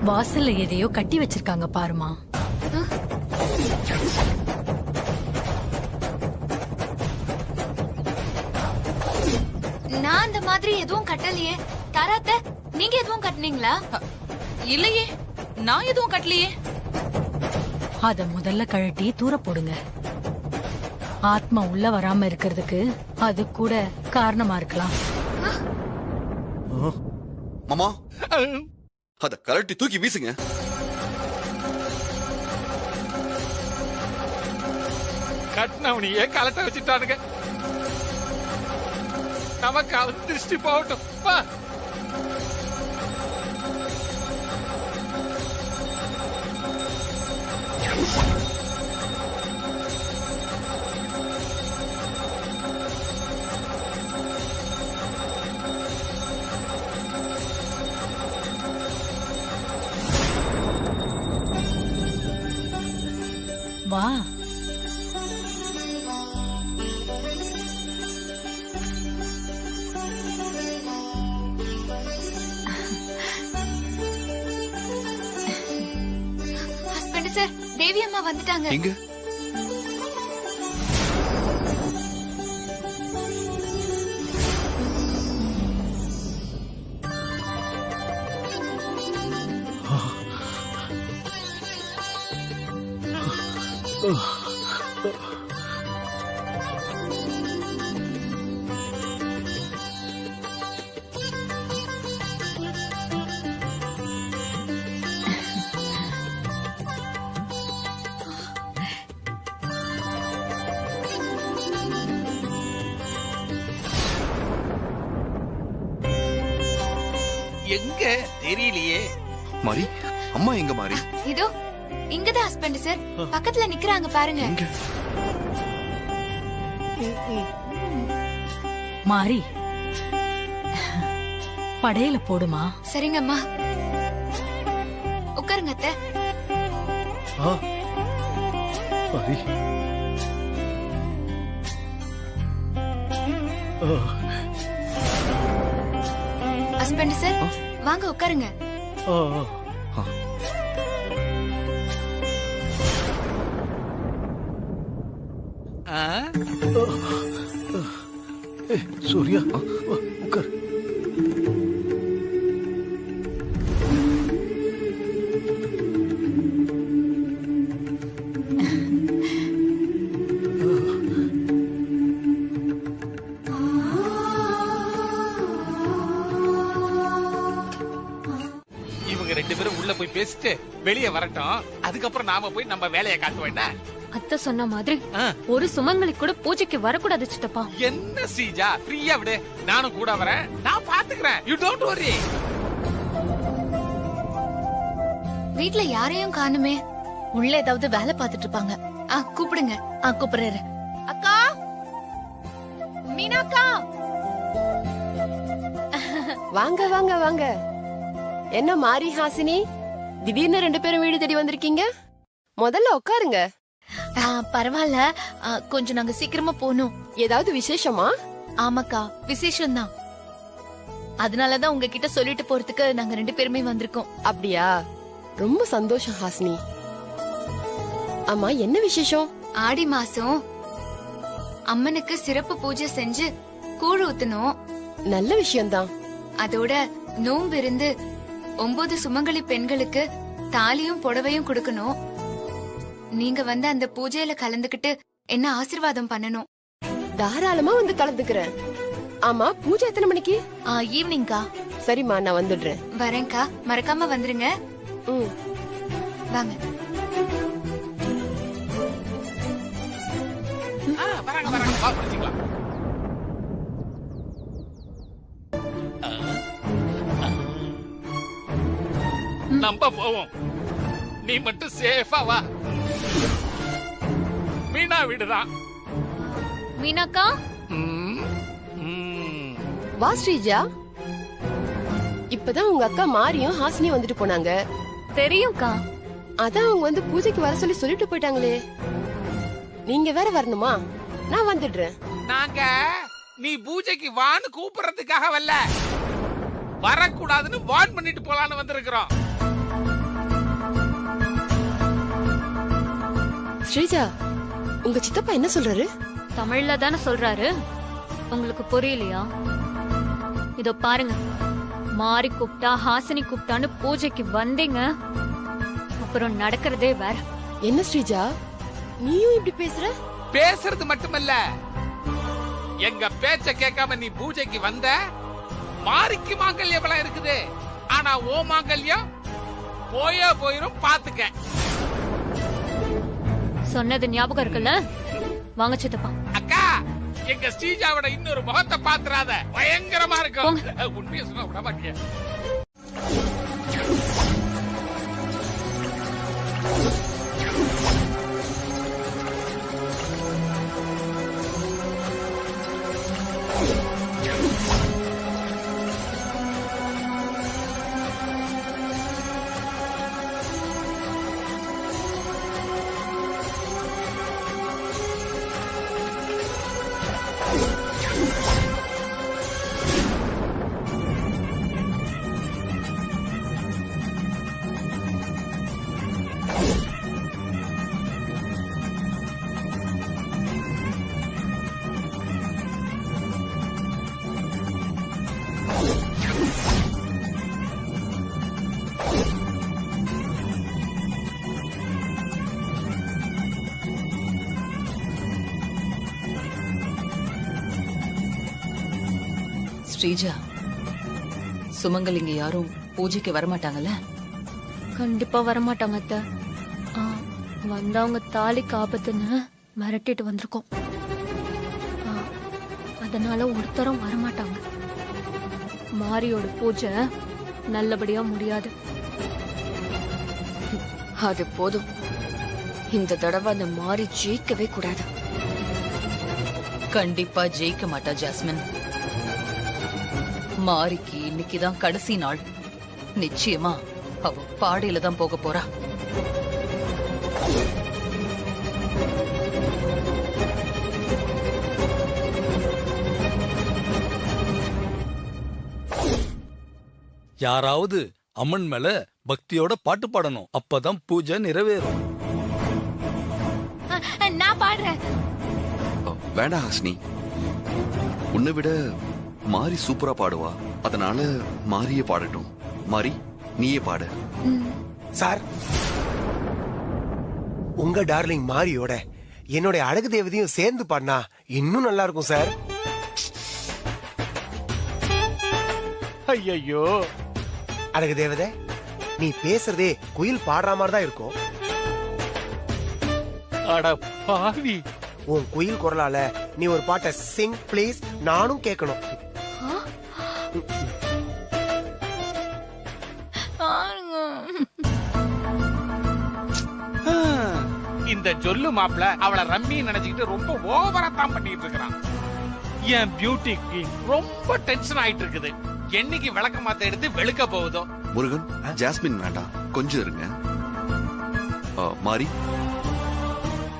வாசல்ல எதையோ கட்டி வச்சிருக்காங்க பாருமா. நான் அந்த மாதிரி எதுவும் கட்டலையே. தாராத்த, நீங்க எதுவும் கட்டினீங்களா? இல்லையே, நான் எதுவும் கட்டலையே. அத முதல்ல கழட்டி தூர போடுங்க. ஆத்மா உள்ள வராம இருக்கிறதுக்கு அது கூட காரணமா இருக்கலாம். மாமா, அத கழட்டி தூக்கி வீசுங்க. கட்டினவனையே கலட்ட வச்சுட்டானுங்க. நமக்கு அவன் திருஷ்டி போகட்டும். வா. ஹஸ்பண்ட் சார், தேவி அம்மா வந்துட்டாங்க. எங்க? எங்க தெரியலையே. மாரி, அம்மா எங்க மாரி? இதோ இங்கதான் ஹஸ்பண்ட் சார், பக்கத்துல நிக்கிறாங்க பாருங்க. மாறி, படையில போடுமா. சரிங்க அம்மா, உட்காருங்க அத்தை. ஹஸ்பண்ட் சார், வாங்க உட்காருங்க. சூர்யா, உட்கார். இவங்க ரெண்டு பேரும் உள்ள போய் பேசிட்டு வெளியே வரட்டும். அதுக்கப்புறம் நாம போய் நம்ம வேலையை காட்டுவோம். அத்தை சொன்ன மாதிரி ஒரு சுமங்கலி கூட பூஜைக்கு வரக்கூடாது சித்தப்பா. என்ன சீஜா, ஃப்ரீயா விடு, நானும் கூட வரேன். நான் பாத்துக்கிறேன். You don't worry. வீட்ல யாரையும் காணுமே. உள்ள ஏதாவது வேலை பார்த்துட்டு இருப்பாங்க. கூப்பிடுங்க. கூப்பிடுற. அக்கா, மீனாக்கா. வாங்க வாங்க வாங்க. என்ன மாரி, ஹாசினி, திடீர்னு ரெண்டு பேரும் வீடு தேடி வந்திருக்கீங்க? முதல்ல உட்காருங்க. பரவாயில்ல, கொஞ்சம் நாங்க சீக்கிரமா போகணும். ஏதாவது விசேஷமா? ஆமாக்கா, விசேஷம்தான். அதனாலதான் உங்ககிட்ட சொல்லிட்டு போறதுக்கு நாங்க ரெண்டு பேருமே வந்திருக்கோம். அப்படியா? ரொம்ப சந்தோஷம் ஹாசினி. ஆமா, என்ன விசேஷம்? ஆடி மாசம் அம்மனுக்கு சிறப்பு பூஜை செஞ்சு கூழ் ஊத்தணும். நல்ல விஷயம்தான். அதோட நோன்பு இருந்து 9 சுமங்கலி பெண்களுக்கு தாலியும் புடவையும் கொடுக்கணும். நீங்க வந்து அந்த பூஜையில கலந்துகிட்டு என்ன ஆசீர்வாதம் பண்ணணும். தாராளமா வந்து கலந்துக்கிறேன். ஆமா, பூஜை எத்தனை மணிக்கு? ஈவினிங்கா. சரிம்மா, நான் வந்துடுறேன். வரேன்க்கா, மறக்காம வந்துருங்க. வாங்க. வராங்க வராங்க, வா படிச்சுக்கலாம். நம்ப போவோம். நீ மட்டும் சேஃபா வா. மீனா வீடுதான். மீனாக்கா. வா ஸ்ரீஜா. இப்பதான் உங்க அக்கா மாரியும் ஹாசினியும் வந்துட்டு போனாங்க. தெரியும்க்கா. அதான் அவங்க வந்து பூஜைக்கு வர சொல்லி சொல்லிட்டு போயிட்டாங்களே. நீங்க வேற வரணுமா? நான் வந்துடுறேன். நாங்க நீ பூஜைக்கு வான்னு கூப்பிடுறதுக்காக வரல, வரக்கூடாதுன்னு வார்ன் பண்ணிட்டு போலான்னு வந்திருக்கிறோம். ஸ்ரீஜா, உங்க சித்தப்பா என்ன சொல்றாரு? தமிழ்ல தானே சொல்றாரு, உங்களுக்கு புரியலையா? இதோ பாருங்க, மாறி கூப்பிட்டா ஹாசினி கூப்பிட்டான்னு பூஜைக்கு வந்தீங்க, அப்புறம் நடக்கிறதே வேற. என்ன ஸ்ரீஜா, நீயும் இப்படி பேசுற? பேசுறது மட்டுமல்ல, எங்க பேச்ச கேட்காம நீ பூஜைக்கு வந்த, மாரிக்கு மாங்கல்யம் எவ்வளவு இருக்குது, ஆனா ஓ மாங்கல்யம் போயிரும் பாத்துக்க. சொன்னது ஞாபகம் இருக்குல்ல? வாங்க சித்தப்பா. அக்கா, எங்க ஸ்ரீஜாவோட இன்னொரு முகத்தை பாத்துறாத, பயங்கரமா இருக்கும். உண்மையை சொன்னா விட மாட்டிய. ஸ்ரீஜா, சுமங்கல் இங்க யாரும் பூஜைக்கு வரமாட்டாங்கல்ல? கண்டிப்பா வரமாட்டாங்க அத்தை. வந்தவங்க தாலிக்கு ஆபத்துன்னு மிரட்டிட்டு வந்திருக்கோம். அதனால ஒருத்தரும் வரமாட்டாங்க. மாரியோட பூஜை நல்லபடியா முடியாது. அது போதும், இந்த தடவை அந்த மாறி ஜெயிக்கவே கூடாது. கண்டிப்பா ஜெயிக்க மாட்டா ஜாஸ்மின். மாரிக்கு இன்னைக்குதான் கடைசி நாள். நிச்சயமா அவ பாடையில தான் போக போறா. யாராவது அம்மன் மேல பக்தியோட பாட்டு பாடணும், அப்பதான் பூஜை நிறைவேறும். நான் பாடுறேன். வேண்டாம் ஹாசினி, உன்னை விட மாரி சூப்பரா பாடுவா, அதனால மாரியே பாடட்டும். மாரி, நீயே பாடு. சார், உங்க டார்லிங் மாரியோட என்னோட அழகு தேவதையும் சேர்ந்து பாடினா இன்னும் நல்லா இருக்கும் சார். ஐயோ, அழகு தேவதை, நீ பேசுறதே குயில் பாடுற மாதிரி தான் இருக்கும். அட பாவி, உன் குயில் குரலால நீ ஒரு பாட்டை சிங் ப்ளீஸ், நானும் கேட்கணும். இந்த ஜொல்லு மாப்ள அவளை ரம்மி நினைச்சுக்கிட்டு ரொம்ப ஓவரா தான் பண்ணிட்டு இருக்கிறான். என் பியூட்டிக்கு ரொம்ப டென்ஷன் ஆயிட்டு இருக்குது. என்னைக்கு விளக்க மாத்த எடுத்து வெளுக்க போகுதோ. முருகன், ஜாஸ்மின் வேண்டாம், கொஞ்சம் இருங்க. மாரி,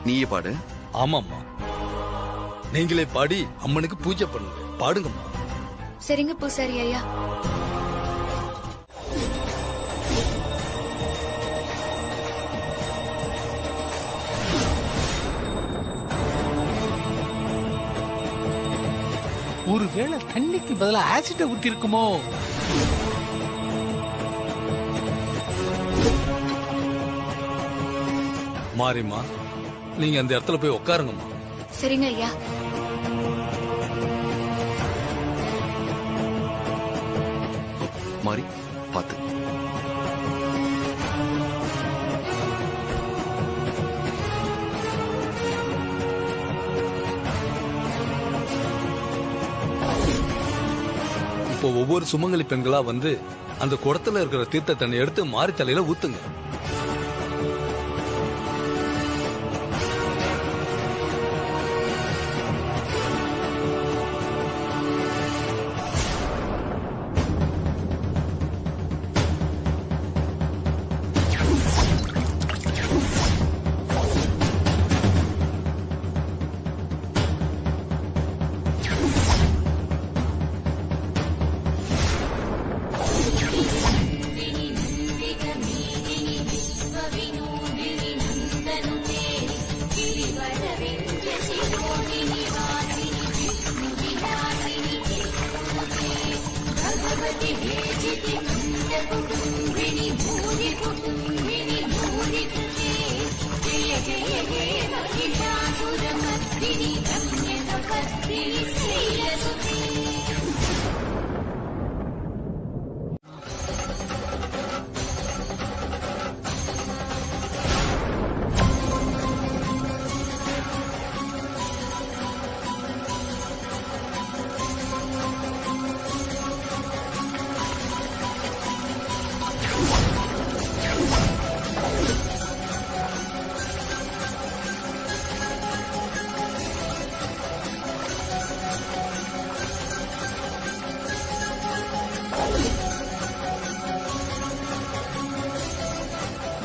நீயே பாடு. ஆமாம்மா, நீங்களே பாடி அம்மனுக்கு பூஜை பண்ணுங்க. பாடுங்கம்மா. சரிங்க பூசாரி ஐயா. ஒருவேளை தண்ணிக்கு பதிலா ஆசிட்ட ஊத்தி இருக்குமோ? மாரிம்மா, நீங்க அந்த இடத்துல போய் உட்காருங்கம்மா. சரிங்க ஐயா. மாரி, பாத்து. இப்போ ஒவ்வொரு சுமங்கலி பெண்களா வந்து அந்த குடத்துல இருக்கிற தீர்த்த தண்ணி எடுத்து மாரி தலையில ஊத்துங்க.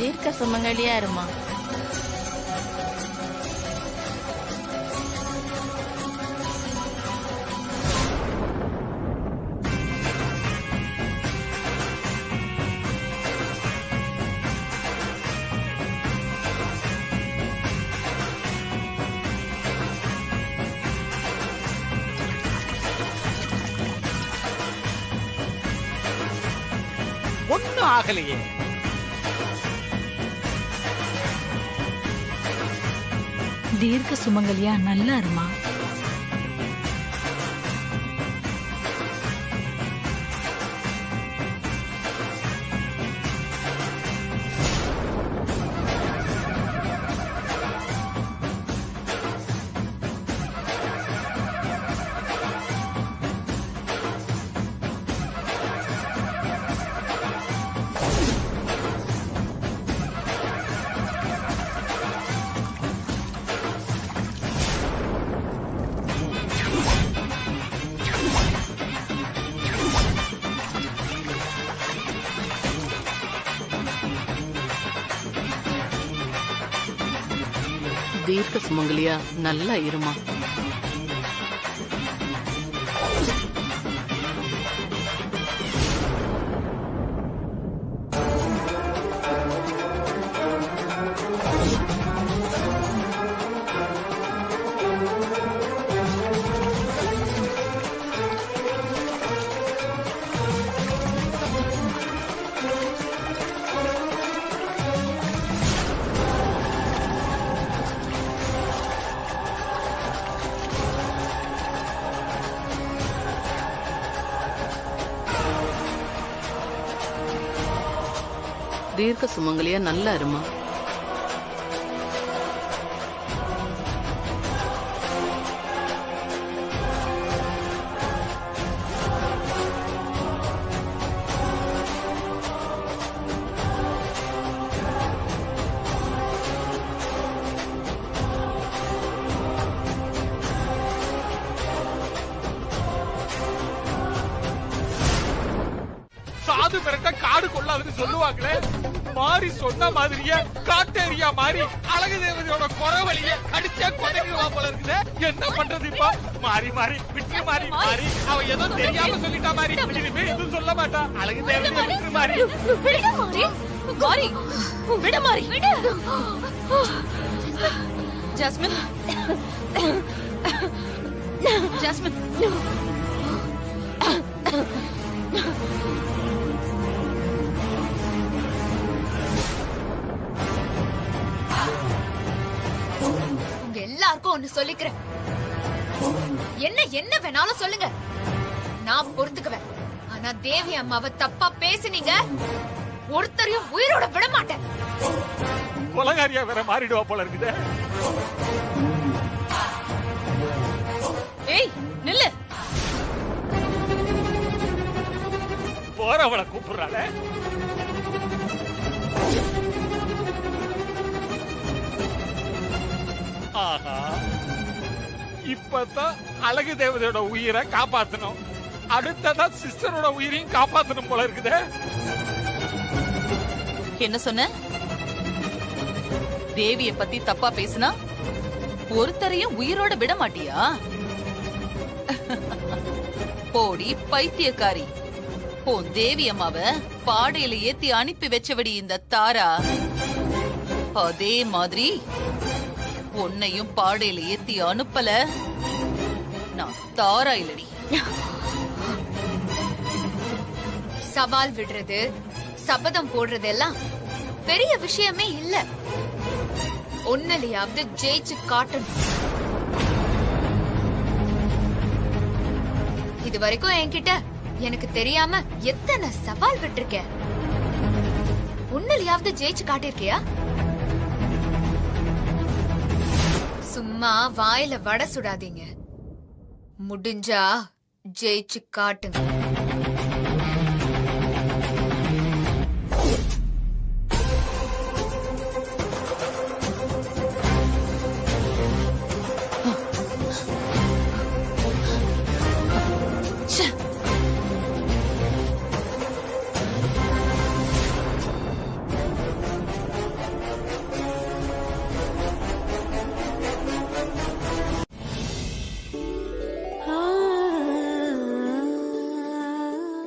தீர்க்க சுமங்கலியா இருமா. ஒண்ணும் ஆகலையே. தீர்க்க சுமங்கலியா நல்லா இருமா. தீர்க்க சுமங்கலியா நல்லா இருமா. தீர்க்க சுமங்கலியா நல்லா இருமா. சாது மிரட்ட காடு கொள்ளாதுன்னு சொல்லுவாங்களே, மாறி சொன்ன மாதிரியே காட்டேரியா மாறி அழகு தேவதையோட குறவழிய அடிச்சா கொடைக்குவா போல இருக்குது. என்ன பண்றது இப்ப? மாறி மாறி விட்டு மாறி மாறி அவ ஏதோ தெரியாம சொல்லிட்டா மாறி இனிமே எதுவும் சொல்ல மாட்டா. அழகு தேவதைய விட்டு மாறி மாறி விட மாறி ஜாஸ்மின் ஜாஸ்மின் உங்க எல்லாருக்கும் ஒண்ணு சொல்லிக்கிறேன். என்ன வேணாலும் சொல்லுங்க, நான் பொறுத்துக்குவேன். ஆனா தேவி அம்மாவை தப்பா பேசுனீங்க, ஒருத்தரையும் உயிரோட விட மாட்டேன். கொலகாரியா வேற மாறிடுவா போல இருக்குது. ஏய் நில்லு. போறவளை கூப்பிடுறாள. ஆஹா, இப்பதான் அழகு தேவதையோட உயிரை காப்பாத்தணும், அடுத்ததா சிஸ்டரோட உயிரையும் காப்பாத்தணும் போல இருக்குது. என்ன சொன்ன? தேவிய பத்தி தப்பா பேசினா ஒருத்தரையும் உயிரோட விட மாட்டியா? போடி பைத்தியக்காரி. உன் தேவி அம்மாவ பாடையில ஏத்தி அனுப்பி வச்சவடி இந்த தாரா. அதே மாதிரி உன்னையும் பாடையில ஏத்தி அனுப்பல நான் தாரா இல்லடி. சவால் விடுறது, சபதம் போடுறது எல்லாம் பெரிய விஷயமே இல்ல. ஒன்னலையாவது ஜெயிச்சு காட்டணும். இது வரைக்கும் என்கிட்ட எனக்கு தெரியாம எத்தனை சவால் விட்டுருக்கேன். ஒன்னலையாவது ஜெயிச்சு காட்டிருக்கியா? சும்மா வாயில வடை சுடாதீங்க. முடிஞ்சா ஜெயிச்சு காட்டுங்க.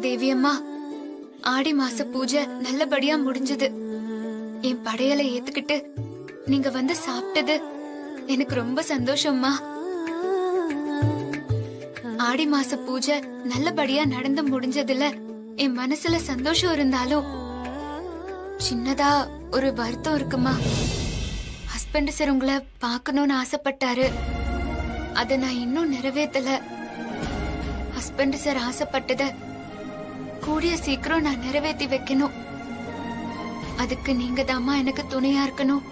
தேவியம்மா, ஆடி மாச பூஜை நல்லபடியா முடிஞ்சது. என் படையலை ஏத்துக்கிட்டு நீங்க வந்து சாப்பிட்டது எனக்கு ரொம்ப சந்தோஷம்மா. ஆடி மாச பூஜை நல்லபடியா நடந்து முடிஞ்சதுல என் மனசுல சந்தோஷம் இருந்தாலும் சின்னதா ஒரு வருத்தம் இருக்குமா. ஹஸ்பண்ட் சார் உங்களை பார்க்கணும்னு ஆசைப்பட்டாரு. அத நான் இன்னும் நிறைவேற்றல. ஹஸ்பண்ட் சார் ஆசைப்பட்டத கூடிய சீக்கிரம் நான் நிறைவேற்றி வைக்கணும். அதுக்கு நீங்க தாமா எனக்கு துணையா இருக்கணும்.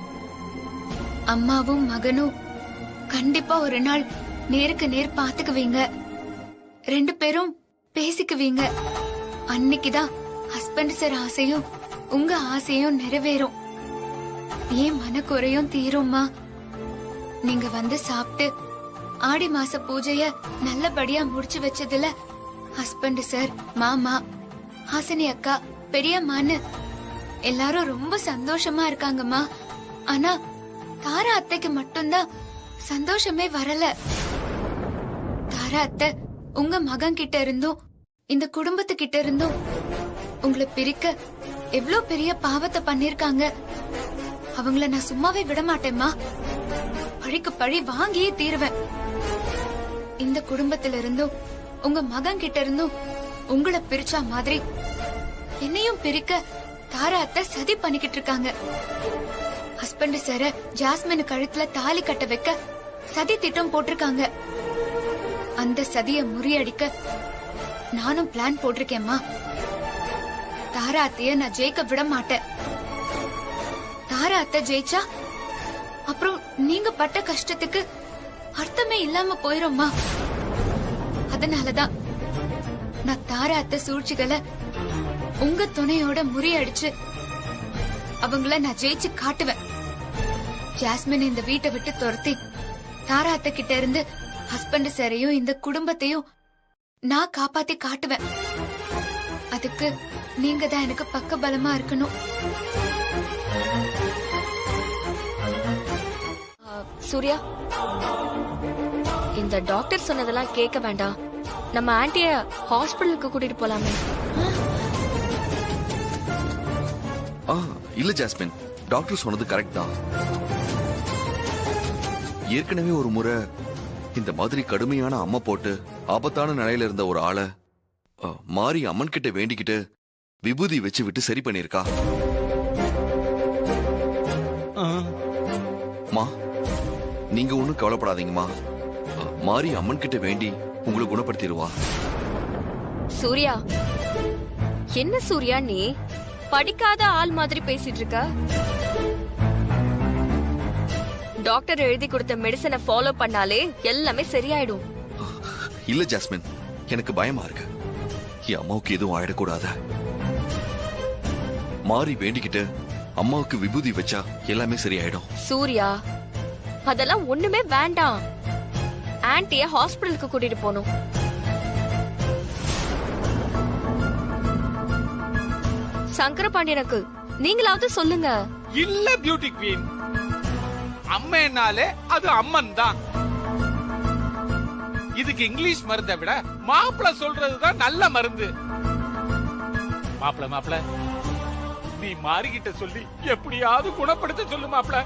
அம்மாவும் மகனும் கண்டிப்பா ஒரு நாள் நேருக்கு நேர் பாத்துக்குவீங்க. 2 பேரும் பேசிக்குவீங்க. அன்னைக்குதான் ஹஸ்பண்ட் சார் ஆசையும் உங்க ஆசையும் நிறைவேறும். ஏன் மனக்குறையும் தீரும்மா. நீங்க வந்து சாப்பிட்டு ஆடி மாச பூஜைய நல்லபடியா முடிச்சு வச்சதுல ஹஸ்பண்ட் சார், மாமா, ஹாசினி அக்கா, பெரியம்மான்னு எல்லாரும் ரொம்ப சந்தோஷமா இருக்காங்கம்மா. ஆனா தாரா அத்தைக்கு மட்டும்தான் சந்தோஷமே வரல. தாரா அத்தை உங்க மகன் கிட்ட இருந்தும் இந்த குடும்பத்துக்கிட்ட இருந்தும் உங்களை பிரிக்க எவ்வளவு பெரிய பாவத்தை பண்ணிருக்காங்க. அவங்கள நான் சும்மாவே விட மாட்டேம்மா. பழிக்கு பழி வாங்கியே தீருவேன். இந்த குடும்பத்தில இருந்தும் உங்க மகன் கிட்ட இருந்தும் உங்களை பிரிச்சா மாதிரி என்னையும் பிரிக்க தாரா அத்தை சதி பண்ணிக்கிட்டு இருக்காங்க. ஹஸ்பண்ட் சார ஜாஸ்மின் கழுத்துல தாலி கட்ட வைக்க சதி திட்டம் போட்டிருக்காங்க. அந்த சதிய முறியடிக்க நானும் பிளான் போட்டிருக்கேம்மா. தாரா அத்தைய நான் ஜெயிக்க விட மாட்டேன். தாரா அத்தை ஜெயிச்சா அப்புறம் நீங்க பட்ட கஷ்டத்துக்கு அர்த்தமே இல்லாம போயிரும்மா. அதனாலதான் நான் தாரா அத்தை சூழ்ச்சிகளை உங்க துணையோட முறியடிச்சு அவங்கள நான் ஜெயிச்சு காட்டுவேன். ஜாஸ்மின் இந்த வீட்டை விட்டு துரத்தி தாரா அத்தை கிட்ட இருந்து ஹஸ்பண்ட் சாரையும் இந்த குடும்பத்தையும் நான் காப்பாத்தி காட்டுவேன். அதுக்கு நீங்க தான் எனக்கு பக்க பலமா இருக்கணும். சூர்யா, இந்த டாக்டர் சொன்னதெல்லாம் கேட்க வேண்டாம். நம்ம ஆன்ட்டிய ஹாஸ்பிடலுக்கு கூட்டிட்டு போலாமே. இல்ல ஜாஸ்மின், டாக்டர் சொன்னது கரெக்ட் தான். ஏற்கனவே ஒரு முறை இந்த மாதிரி கடுமையான அம்மா போட்டு ஆபத்தான நிலையில இருந்த ஒரு ஆளை மாறி அம்மன் கிட்ட வேண்டிக்கிட்டு விபூதி வச்சு விட்டு சரி பண்ணிருக்கா. மா, நீங்க ஒண்ணும் கவலைப்படாதீங்கம்மா. மாறி அம்மன் கிட்ட வேண்டி உங்களை குணப்படுத்திடுவா. சூர்யா, என்ன சூர்யா நீ படிக்காத ஆள் மாதிரி பேசிட்டு இருக்க? டாக்டர் எழுதி கொடுத்த மெடிசனை ஃபாலோ பண்ணாலே எல்லாமே சரியாயிடும். இல்ல ஜாஸ்மின், எனக்கு பயமா இருக்கு. என் அம்மாவுக்கு எதுவும் ஆயிடக்கூடாத. மாறி வேண்டிக்கிட்டு அம்மாவுக்கு விபூதி வச்சா எல்லாமே சரியாயிடும். சூர்யா, அதெல்லாம் ஒண்ணுமே வேண்டாம். ஆன்ட்டிய ஹாஸ்பிடலுக்கு கூட்டிட்டு போகணும். சங்கரபாண்டியனுக்கு நீங்களாவது சொல்லுங்க. இல்ல பியூட்டி குவீன், அம்மனாலே அது அம்மன் தான். இதுக்கு இங்கிலீஷ் மருந்தை விட மாப்பிள சொல்றதுதான் நல்ல மருந்து. மாப்பிள நீ மாறிக்கிட்ட சொல்லி எப்படியாவது குணப்படுத்த சொல்லு மாப்பிள.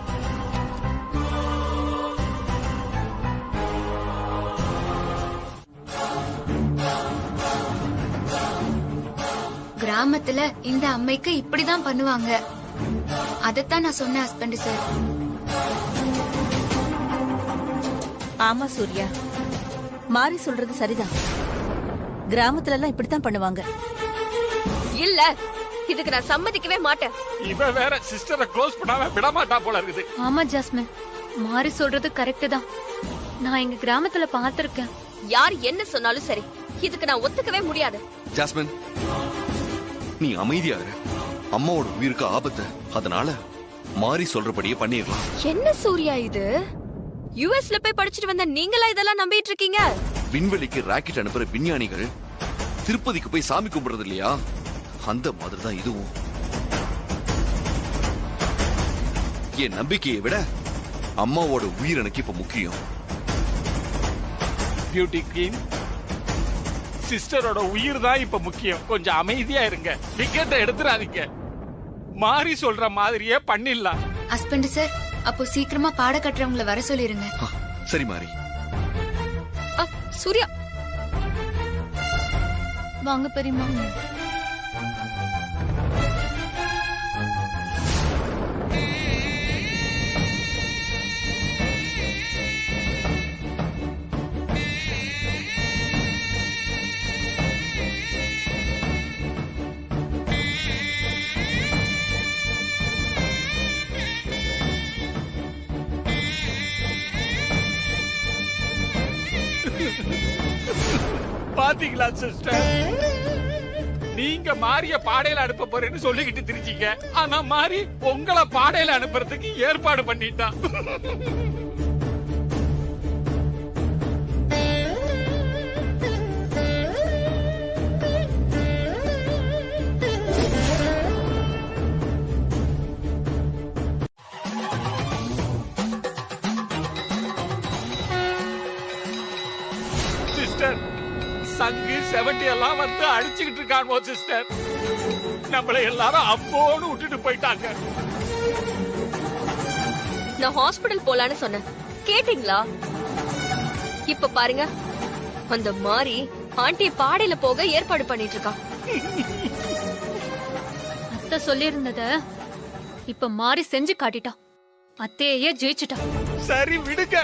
கிராமத்துல இந்த அம்மைக்கு இப்படிதான் பண்ணுவாங்க. அதத்தான் நான் சொன்னேன் ஹஸ்பண்ட் சார். ஆமா சூர்யா, மாறி சொல்றது சரிதான். கிராமத்துல எல்லாம் இப்படித்தான் பண்ணுவாங்க. இல்ல, இதுக்கு நான் சம்மதிக்கவே மாட்டேன். இவ வேற சிஸ்டரை க்ளோஸ் பண்ணாம விட மாட்டா போல இருக்குது. ஆமா ஜாஸ்மின், மாறி சொல்றது கரெக்ட் தான். நான் எங்க கிராமத்துல பாத்திருக்கேன். யார் என்ன சொன்னாலும் சரி, இதுக்கு நான் ஒத்துக்கவே முடியாது. ஜாஸ்மின், நீ அமைதியா இரு. அம்மாவோட உயிருக்கு ஆபத்து. அதனால மாறி சொல்றபடியே பண்ணிடலாம். என்ன சூர்யா இது? யுஎஸ்ல போய் படிச்சுட்டு வந்த நீங்களா இதெல்லாம் நம்பிட்டு இருக்கீங்க? விண்வெளிக்கு ராக்கெட் அனுப்புற விஞ்ஞானிகள் திருப்பதிக்கு போய் சாமி கும்பிடுறது இல்லையா? அந்த மாதிரி தான் இதுவும். என் நம்பிக்கையை விட அம்மாவோட உயிர் எனக்கு இப்ப முக்கியம். பியூட்டி குயின், சிஸ்டரோட உயிர் தான் இப்ப முக்கியம். கொஞ்சம் அமைதியா இருங்க. டிக்கெட்டை எடுத்துறாதீங்க. மாறி சொல்ற மாதிரியே பண்ணிடலாம். ஹஸ்பண்ட் சார், அப்போ சீக்கிரமா பாட கட்டுறவங்கள வர சொல்லிருங்க. சரி மாறி. சூர்யா வாங்க பெரியம்மா. பாத்தீங்களா சிஸ்டர், நீங்க மாரிய பாடையில அனுப்ப போறேன்னு சொல்லிக்கிட்டு திரிச்சீங்க. ஆனா மாறி உங்களை பாடையில அனுப்புறதுக்கு ஏற்பாடு பண்ணிட்டான். சிஸ்டர், சங்கு 70 எல்லாம் வந்து அடிச்சுக்கிட்டு இருக்காங்க சிஸ்டர். நம்மள எல்லாரும் அப்போடு விட்டுட்டு போயிட்டாங்க. நான் ஹாஸ்பிடல் போலான்னு சொன்னேன், கேட்டீங்களா? இப்ப பாருங்க, அந்த மாறி ஆண்டி பாடையில போக ஏற்பாடு பண்ணிட்டு இருக்கா. அத்தை சொல்லியிருந்தத இப்ப மாறி செஞ்சு காட்டிட்டா. அத்தையே ஜெயிச்சுட்டா. சரி விடுங்க,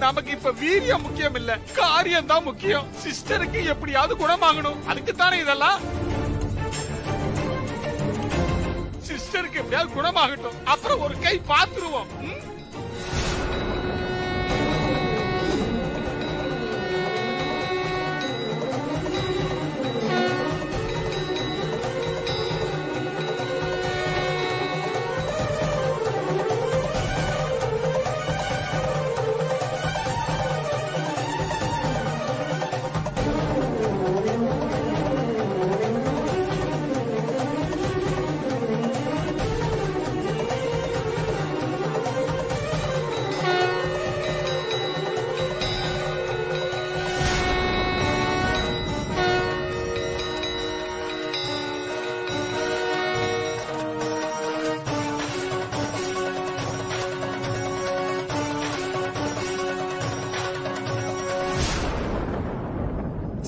நமக்கு இப்ப வீரியம் முக்கியம் இல்ல, காரியம் தான் முக்கியம். சிஸ்டருக்கு எப்படியாவது குணமாகணும். அதுக்கு தானே இதெல்லாம். சிஸ்டருக்கு எப்படியாவது குணமாகட்டும், அப்புறம் ஒரு கை பாத்துருவோம்.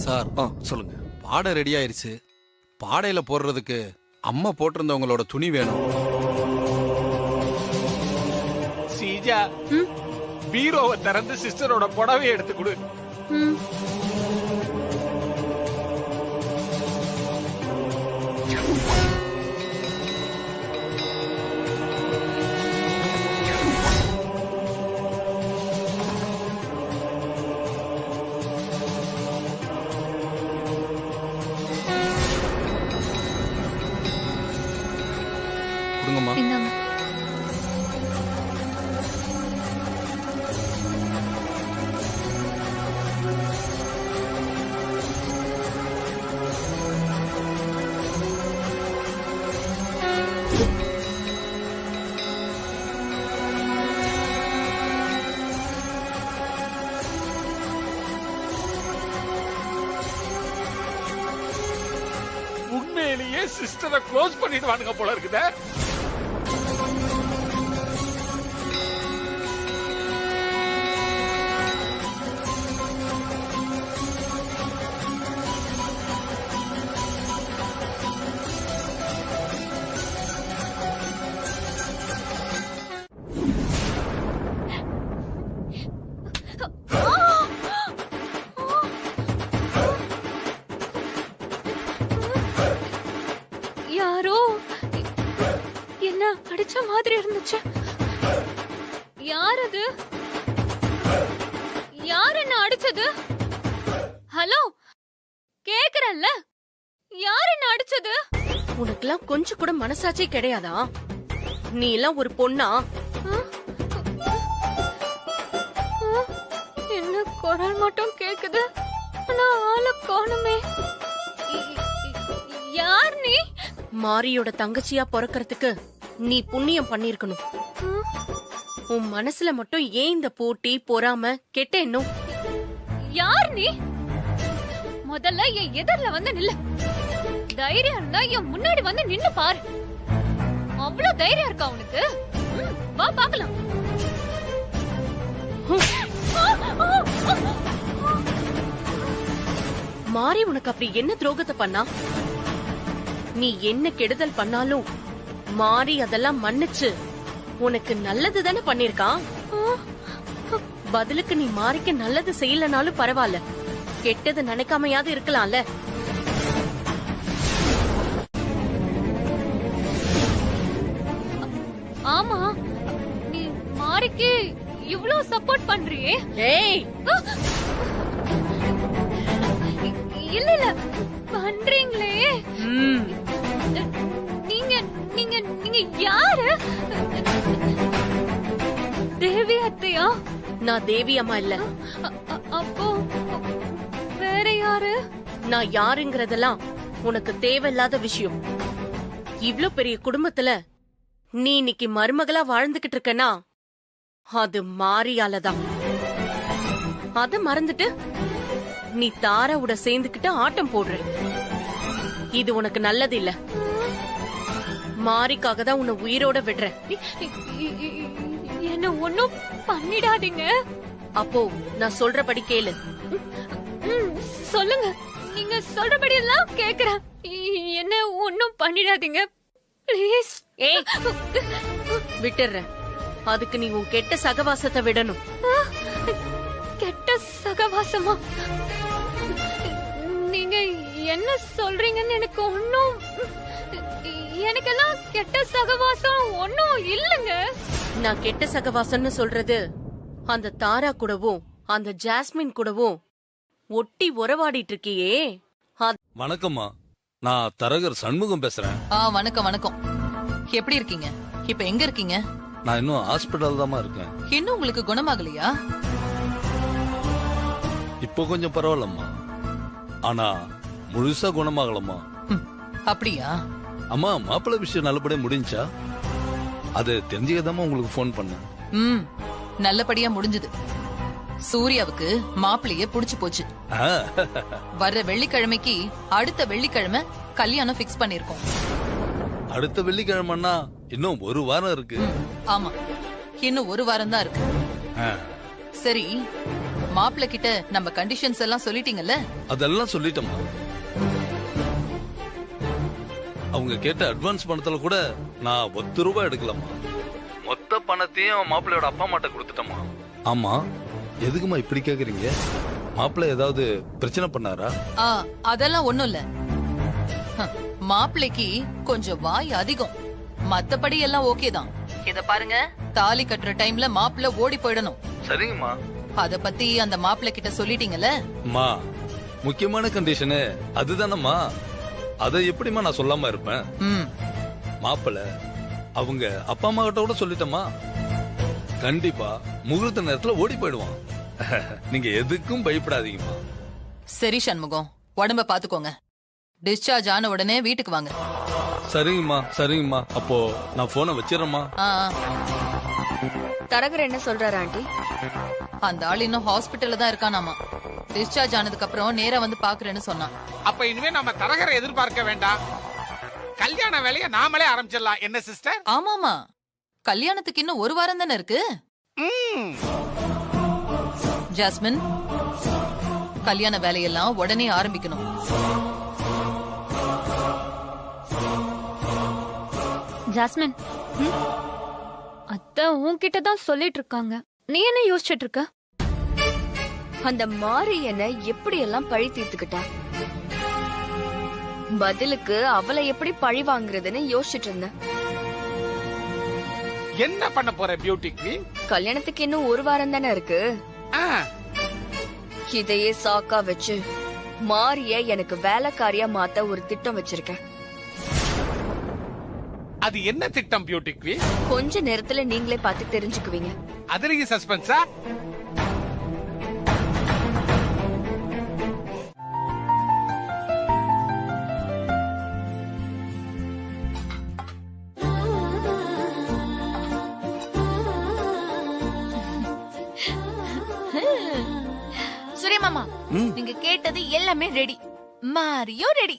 சார், சொல்லுங்க. பாடை ரெடி ஆயிருச்சு. பாடையில போடுறதுக்கு அம்மா போட்டிருந்தவங்களோட துணி வேணும். சீஜா, பீரோவை திறந்து சிஸ்டரோட புடவை எடுத்து கொடு. கொடுங்கம்மா. உண்மையிலேயே சிஸ்டரை க்ளோஸ் பண்ணிடுவானுங்க போல இருக்குதே. அடிச்ச மாதிரி இருந்துச்சு. யார் அது? யார் என்ன அடிச்சது? ஹலோ, கேக்குறல்ல, யார் என்ன அடிச்சது? உனக்கெல்லாம் கொஞ்சம் கூட மனசாட்சி கிடையாதா? நீ எல்லாம் ஒரு பொண்ணா? என்ன குரல் மட்டும் கேக்குது, ஆனா ஆள காணுமே. யார் நீ? மாரியோட தங்கச்சியா பிறக்கறதுக்கு நீ புண்ணியம் பண்ணிருக்கணும். உன் மனசுல மட்டும் ஏன் இந்த போட்டி, பொறாம, கெட்ட எண்ணம்? யார் நீ? முதல்ல என் எதிரில வந்து நில்லு. தைரியம் இருந்தா என் முன்னாடி வந்து நின்னு பாரு. அவ்வளவு தைரியம் இருக்கா உனக்கு? வா பாக்கலாம். மாரி உனக்கு அப்படி என்ன துரோகத்தை பண்ணா? நீ என்ன கெடுதல் பண்ணாலும் மாரி அதெல்லாம் மன்னிச்சு உனக்கு நல்லது தானே பண்ணிருக்கான். பதிலுக்கு நீ மாரிக்கு நல்லது செய்யலனாலும் பரவாயில்ல, கெட்டது நினைக்காமையாவது இருக்கலாம்ல. ஆமா, நீ மாரிக்கு இவ்ளோ சப்போர்ட் பண்றியே. ஏய், இல்ல இல்ல பண்றீங்களே. நீங்க நீங்க நீங்க யாரு? தேவி அத்தையா? நான் தேவி அம்மா இல்ல. அப்போ வேற யாரு? நான் யாருங்கறதெல்லாம் உனக்கு தேவையில்லாத விஷயம். இவ்ளோ பெரிய குடும்பத்துல நீ இன்னைக்கு மருமகளா வாழ்ந்துகிட்டு இருக்கனா அது மாரியாலதான். அத மறந்துட்டு நீ தாராவோட சேர்ந்துகிட்டு ஆட்டம் போடுற. இது உனக்கு நல்லது இல்ல. மாரிக்காக தான் உன்னை உயிரோட விடுறேன். என்ன ஒண்ணும் பண்ணிடாதீங்க. அப்போ நான் சொல்றபடி கேளு. சொல்லுங்க, நீங்க சொல்றபடி எல்லாம் கேக்குறேன். என்ன ஒண்ணும் பண்ணிடாதீங்க ப்ளீஸ். ஏய், விட்டுறேன். அதுக்கு நீ உன் கெட்ட சகவாசத்தை விடணும். கெட்ட சகவாசமா? நீங்க என்ன சொல்றீங்கன்னு எனக்கு ஒன்னும், எனக்கெல்லாம் கெட்ட சகவாசம் ஒன்னும் இல்லங்க. நான் கெட்ட சகவாசம்னு சொல்றது அந்த தாரா கூடவும் அந்த ஜாஸ்மின் கூடவும் ஒட்டி உறவாடிட்டு இருக்கியே. வணக்கம்மா, நான் தரகர் சண்முகம் பேசுறேன். வணக்கம் வணக்கம். எப்படி இருக்கீங்க? இப்ப எங்க இருக்கீங்க? நான் இன்னும் ஹாஸ்பிடல் தான் இருக்கேன். இன்னும் உங்களுக்கு குணமாகலையா? இப்போ கொஞ்சம் பரவாயில்லம்மா, ஆனா முழுசா குணமாகலம்மா. அப்படியா? அம்மா, மாப்பிள்ளை விஷயம் நல்லபடியா முடிஞ்சா? அது தெரிஞ்சுக்கதாம்மா உங்களுக்கு போன் பண்ணேன். நல்லபடியா முடிஞ்சது. சூர்யாவுக்கு மாப்பிள்ளைய புடிச்சு போச்சு. வர்ற வெள்ளிக்கிழமைக்கு அடுத்த வெள்ளிக்கிழமை கல்யாணம் பிக்ஸ் பண்ணிருக்கோம். அடுத்த வெள்ளிக்கிழமைன்னா இன்னும் ஒரு வாரம் இருக்கு. ஆமா, இன்னும் ஒரு வாரம் தான் இருக்கு. சரி, மாப்பிள்ளை கிட்ட நம்ம கண்டிஷன்ஸ் எல்லாம் சொல்லிட்டீங்கல்ல? அதெல்லாம் சொல்லிட்டோம்மா. அவங்க கேட்ட அட்வான்ஸ் பணத்துல கூட நான் ₹10 எடுக்கலாமா. மொத்த பணத்தையும் மாப்பிள்ளையோட அப்பா அம்மாட்ட கொடுத்துட்டோமா. ஆமா, எதுக்குமா இப்படி கேக்குறீங்க? மாப்பிள்ளை ஏதாவது பிரச்சனை பண்ணாரா? அதெல்லாம் ஒண்ணும் இல்ல. மாப்பிள்ளைக்கு கொஞ்சம் வாய் அதிகம், மத்தபடி எல்லாம் ஓகே தான். இத பாருங்க, தாலி கட்டுற டைம்ல மாப்பிள்ளை ஓடி போயிடணும். சரிங்கம்மா. அத பத்தி அந்த மாப்பிள்ளை கிட்ட சொல்லிட்டீங்கல்ல? அம்மா, முக்கியமான கண்டிஷனு அதுதானம்மா. அத எப்படிமா நான் சொல்லாம இருப்பேன்? மாப்பிள்ளை அவங்க அப்பா அம்மா கிட்ட கூட சொல்லிட்டோமா. கண்டிப்பா முகூர்த்த நேரத்துல ஓடி போயிடுவான். நீங்க எதுக்கும் பயப்படாதீங்கம்மா. சரி சண்முகம், உடம்ப பாத்துக்கோங்க. டிஸ்சார்ஜ் ஆன உடனே வீட்டுக்கு வாங்க. சரிங்கம்மா, சரிங்கம்மா. அப்போ நான் போனை வச்சிடறேம்மா. தரகர் என்ன சொல்றாரு ஆண்டி? அந்த ஆள் இன்னும் ஹாஸ்பிட்டல்ல தான் இருக்கானாமா. டிஸ்சார்ஜ் ஆனதுக்கு அப்புறம் நேரா வந்து பாக்குறேன்னு சொன்னான். அப்ப இனிமே நம்ம தரகரை எதிர்பார்க்க வேண்டாம், கல்யாண வேலையை நாமளே ஆரம்பிச்சிடலாம். என்ன சிஸ்டர்? ஆமாமா, கல்யாணத்துக்கு இன்னும் ஒரு வாரம் தானே இருக்கு. ஜாஸ்மின், கல்யாண வேலையெல்லாம் உடனே ஆரம்பிக்கணும். ஜாஸ்மின், அத்தை உன்கிட்ட தான் சொல்லிட்டு இருக்காங்க, நீ என்ன யோசிச்சுட்டு இருக்க? அந்த மாரி என்ன எப்படி எல்லாம் பழி தீர்த்துக்கிட்டா, பதிலுக்கு அவளை எப்படி பழி வாங்குறதுன்னு யோசிச்சுட்டு இருந்தேன். என்ன பண்ண போற பியூட்டி குவீன்? கல்யாணத்துக்கு இன்னும் ஒரு வாரம் தானே இருக்கு. இதையே சாக்கா வச்சு மாரிய எனக்கு வேலைக்காரியா மாத்த ஒரு திட்டம் வச்சிருக்கேன். அது என்ன திட்டம் பியூட்டி குவீன்? கொஞ்ச நேரத்துல நீங்களே பார்த்து தெரிஞ்சுக்குவீங்க. அதிரடி சஸ்பென்ஸா? சூர்யா மாமா, நீங்க கேட்டது எல்லாமே ரெடி. மாரியும் ரெடி.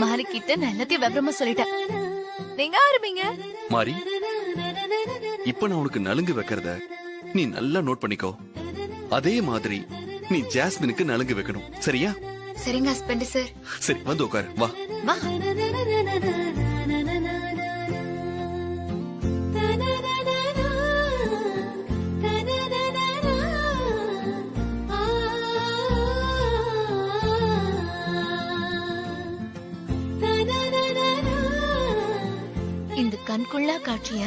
மாரி கிட்ட நான் எல்லாத்தையும் விவரமா சொல்லிட்டேன். நீங்க ஆரம்பிங்க. மாரி, இப்ப நான் உனக்கு நலுங்கு வைக்கிறத நீ நல்லா நோட் பண்ணிக்கோ. அதே மாதிரி நீ ஜாஸ்மினுக்கு நலுங்கு வைக்கணும், சரியா? சரிங்க ஹஸ்பண்ட் சார். சரி, வந்து உட்காரு, வா. வா. இந்த கண்குள்ளா காட்சிய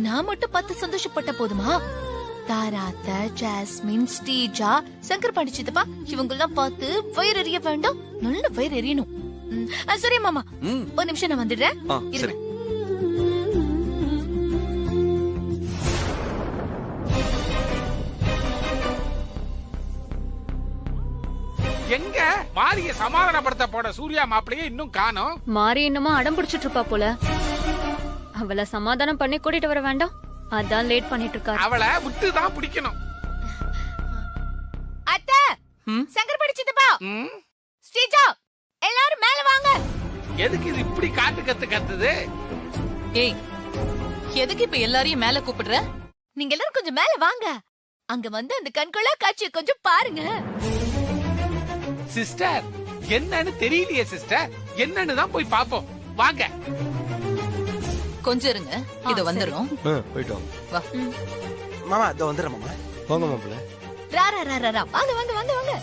நான் மட்டும் பார்த்து சந்தோஷப்பட்ட போதுமா? தாராத்த, ஜாஸ்மின், ஸ்ரீஜா, சங்கர் பாண்டி சித்தப்பா இவங்க எல்லாம் பார்த்து வயிறு எறிய வேண்டாம், நல்ல வயிறு எறியணும். சரி மாமா, ஒரு நிமிஷம் நான் வந்துடுறேன். இருங்க. எங்க மாரிய சமாதானப்படுத்த போட சூர்யா மாப்பிளையே இன்னும் காணோம். மாறி இன்னுமா அடம் பிடிச்சிட்டு இருப்பா போல. அவளை சமாதானம் பண்ணி கூட்டிட்டு வர வேண்டாம், அதான் லேட் பண்ணிட்டு இருக்கா. அவளை விட்டுதான் பிடிக்கணும். அத்தை, சங்கர் பாண்டி சித்தப்பா, ஸ்ரீஜா, எல்லாரும் மேல வாங்க. எதுக்கு இது இப்படி காட்டு கத்து கத்துது? ஏய், எதுக்கு இப்ப எல்லாரையும் மேல கூப்பிடுற? நீங்க எல்லாரும் கொஞ்சம் மேல வாங்க. அங்க வந்து அந்த கண்கொள்ளா காட்சியை கொஞ்சம் பாருங்க. சிஸ்டர், என்னன்னு தெரியலையே சிஸ்டர், என்னன்னு தான் போய் பாப்போம், வாங்க. கொஞ்சம் இருங்க, இது வந்துரும். போயிட்டோம். வா மாமா, இதோ வந்துடுறேன் மாமா. போங்க மாப்பிள்ள. ரா ரா ரா ரா, வாங்க வாங்க வாங்க வாங்க.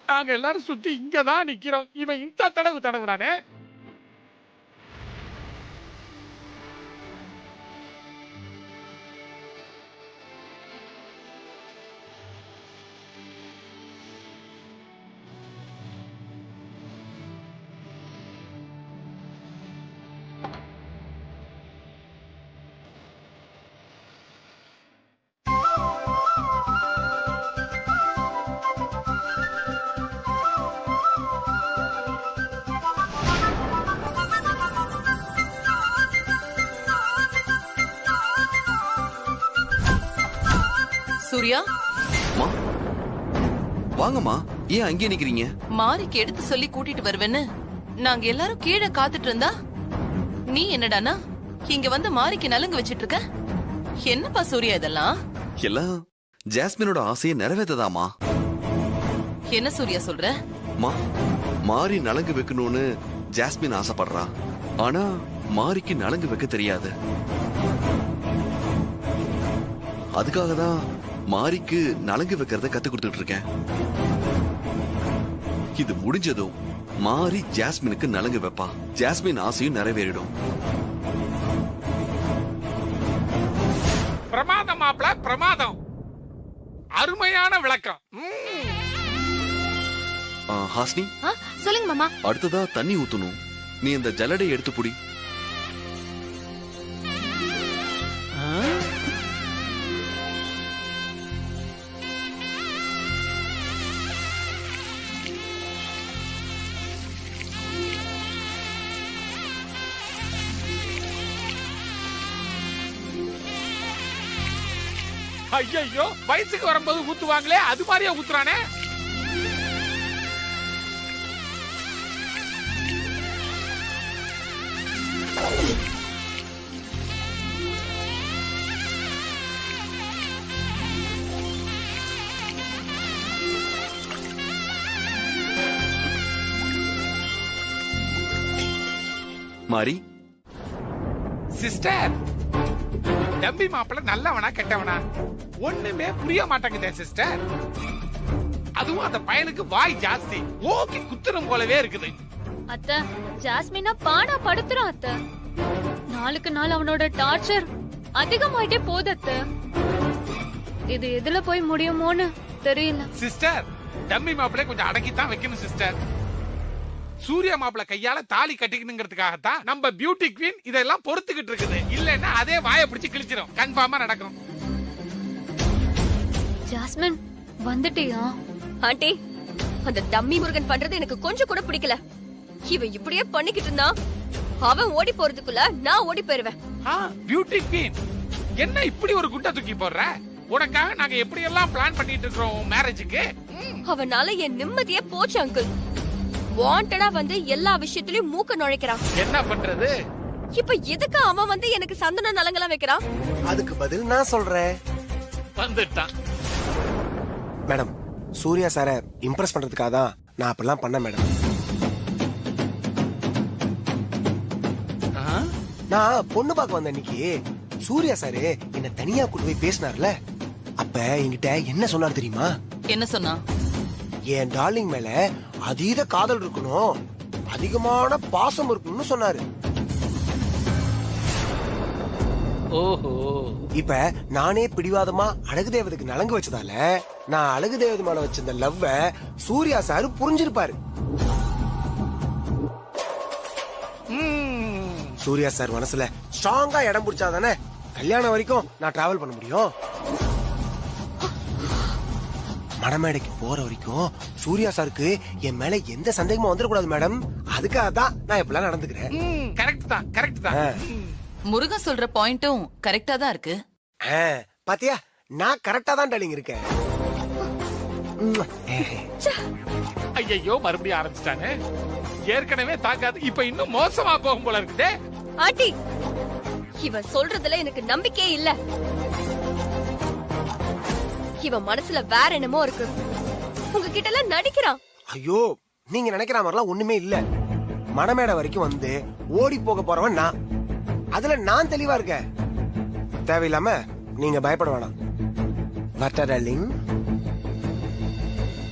நாங்க எல்லாரும் சுத்தி இங்கதான் நிக்கிறோம். இவன் இந்த தடவு தடவுறானே. சூர்யா, வாங்கம்மா, ஏன் அங்கே நிக்கிறீங்க? மாரிக்கு எடுத்து சொல்லி கூட்டிட்டு வருவேன்னு நாங்க எல்லாரும் கீழே காத்துட்டு இருந்தா நீ என்னடானா இங்க வந்து மாரிக்கு நலுங்கு வச்சிட்டு இருக்க? என்னப்பா சூர்யா இதெல்லாம்? எல்லாம் ஜாஸ்மினோட ஆசையை நிறைவேற்றதாமா. என்ன சூர்யா சொல்ற? மாறி நலங்கு வைக்கணும்னு ஜாஸ்மின் ஆசைப்படுறா. ஆனா மாரிக்கு நலங்கு வைக்க தெரியாது. அதுக்காக தான் மாரிக்கு நலங்கு வைக்கிறத கத்து கொடுத்துட்டு இருக்கேன். இது முடிஞ்சதும் மாறி ஜாஸ்மினுக்கு நலங்கு வைப்பா. ஜாஸ்மின் ஆசையும் நிறைவேறிடும். பிரமாதம் மாப்ள, பிரமாதம். அருமையான விளக்கம். ஹாஸ்னி, சொல்லுங்க மாமா. அடுத்ததா தண்ணி ஊத்தணும். நீ இந்த ஜல்லடை எடுத்து புடி. ஐயோ, வயசுக்கு வரும்போது ஊத்துவாங்களே அது மாதிரியா ஊத்துறானே. மாரி, சிஸ்டர், தம்பி மாப்பிள்ள நல்லவனா கெட்டவனா ஒண்ணுமே புரிய மாட்டேங்குதே சிஸ்டர். அதுவும் அந்த பையனுக்கு வாய் ஜாஸ்தி, ஓகே குத்துறம் போலவே இருக்குது. அத்தை, ஜாஸ்மினா பாடா படுத்துறான் அத்தை. நாளுக்கு நாள் அவனோட டார்ச்சர் அதிகமாயிட்டே போகுது அத்தை. இது எதுல போய் முடியுமோன்னு தெரியல சிஸ்டர். தம்பி மாப்பிள்ளை கொஞ்சம் அடக்கித்தான் வைக்கணும் சிஸ்டர். சூர்யா மாப்பிள்ள கையால தாலி கட்டிக்கணுங்கிறதுக்காகத்தான் நம்ம பியூட்டி குவீன் இதெல்லாம் பொறுத்துக்கிட்டு இருக்குது. இல்லன்னா அதே வாயை பிடிச்சு கிழிச்சிரும். கன்ஃபார்மா நடக்கும். ஜாஸ்மின் வந்துட்டியா? ஆண்டி, அந்த டம்மி முருகன் பண்றது எனக்கு கொஞ்சம் கூட பிடிக்கல. இவன் இப்படியே பண்ணிக்கிட்டு இருந்தா அவன் ஓடி போறதுக்குள்ள நான் ஓடி போயிருவேன். பியூட்டி குவீன், என்ன இப்படி ஒரு குண்டை தூக்கி போடுற? உனக்காக நாங்க எப்படி எல்லாம் பிளான் பண்ணிட்டு இருக்கோம் மேரேஜுக்கு. அவனால என் நிம்மதியே போச்சு அங்கிள். வாண்டடா வந்து எல்லா விஷயத்திலயும் மூக்க நுழைக்கிறான். என்ன பண்றது? இப்ப எதுக்கு அவன் வந்து எனக்கு சந்தன நலங்கெல்லாம் வைக்கிறான்? அதுக்கு பதில் நான் சொல்றேன். வந்துட்டான். மேடம், சூர்யா சாரை இம்ப்ரெஸ் பண்றதுக்காக தான் நான் அப்பெல்லாம் பண்ண மேடம். நான் பொண்ணு பார்க்க வந்த அன்னைக்கு சூர்யா சாரு என்ன தனியா கூட்டு போய் பேசினார்ல, அப்ப என்கிட்ட என்ன சொன்னார் தெரியுமா? என்ன சொன்னா? என் டார்லிங் மேல அதீத காதல் இருக்கணும், அதிகமான பாசம் இருக்கணும்னு சொன்னாரு. ஓஹோ. இப்ப நானே பிடிவாதமா அழகு தேவதைக்கு நலங்கு வச்சதால நான் அழகு தேவதை மேல வச்சிருந்த லவ்வ சூர்யா சாரு புரிஞ்சிருப்பாரு. சூர்யா சார் மனசுல ஸ்ட்ராங்கா இடம் பிடிச்சாதானே கல்யாணம் வரைக்கும் நான் டிராவல் பண்ண முடியும். மணமேடைக்கு போற வரைக்கும் சூர்யா சாருக்கு என் மேல எந்த சந்தேகமும் வந்துடக்கூடாது மேடம். அதுக்காக தான் நான் இப்பெல்லாம் நடந்துக்கிறேன். கரெக்ட் தான், கரெக்ட் தான். முருகன் சொல்ற பாயிண்டும் கரெக்டா தான் இருக்கு. பாத்தியா, நான் கரெக்டா தான் டார்லிங் இருக்கேன். ஐயோ, மறுபடியும் ஆரம்பிச்சிட்டானே. ஏற்கனவே தாக்காது, இப்ப இன்னும் மோசமா போகும் போல இருக்குதே. ஆண்டி, இவன் சொல்றதுல எனக்கு நம்பிக்கையே இல்ல. இவன் மனசுல வேற என்னமோ இருக்கு. உங்ககிட்ட எல்லாம் நடிக்கிறான். ஐயோ, நீங்க நினைக்கிற மாதிரிலாம் ஒண்ணுமே இல்ல. மணமேடை வரைக்கும் வந்து ஓடி போக போறவன் நான். அதுல நான் தெளிவா இருக்கேன். தேவையில்லாம நீங்க பயப்பட வேணாம். வரட்டா டார்லிங்?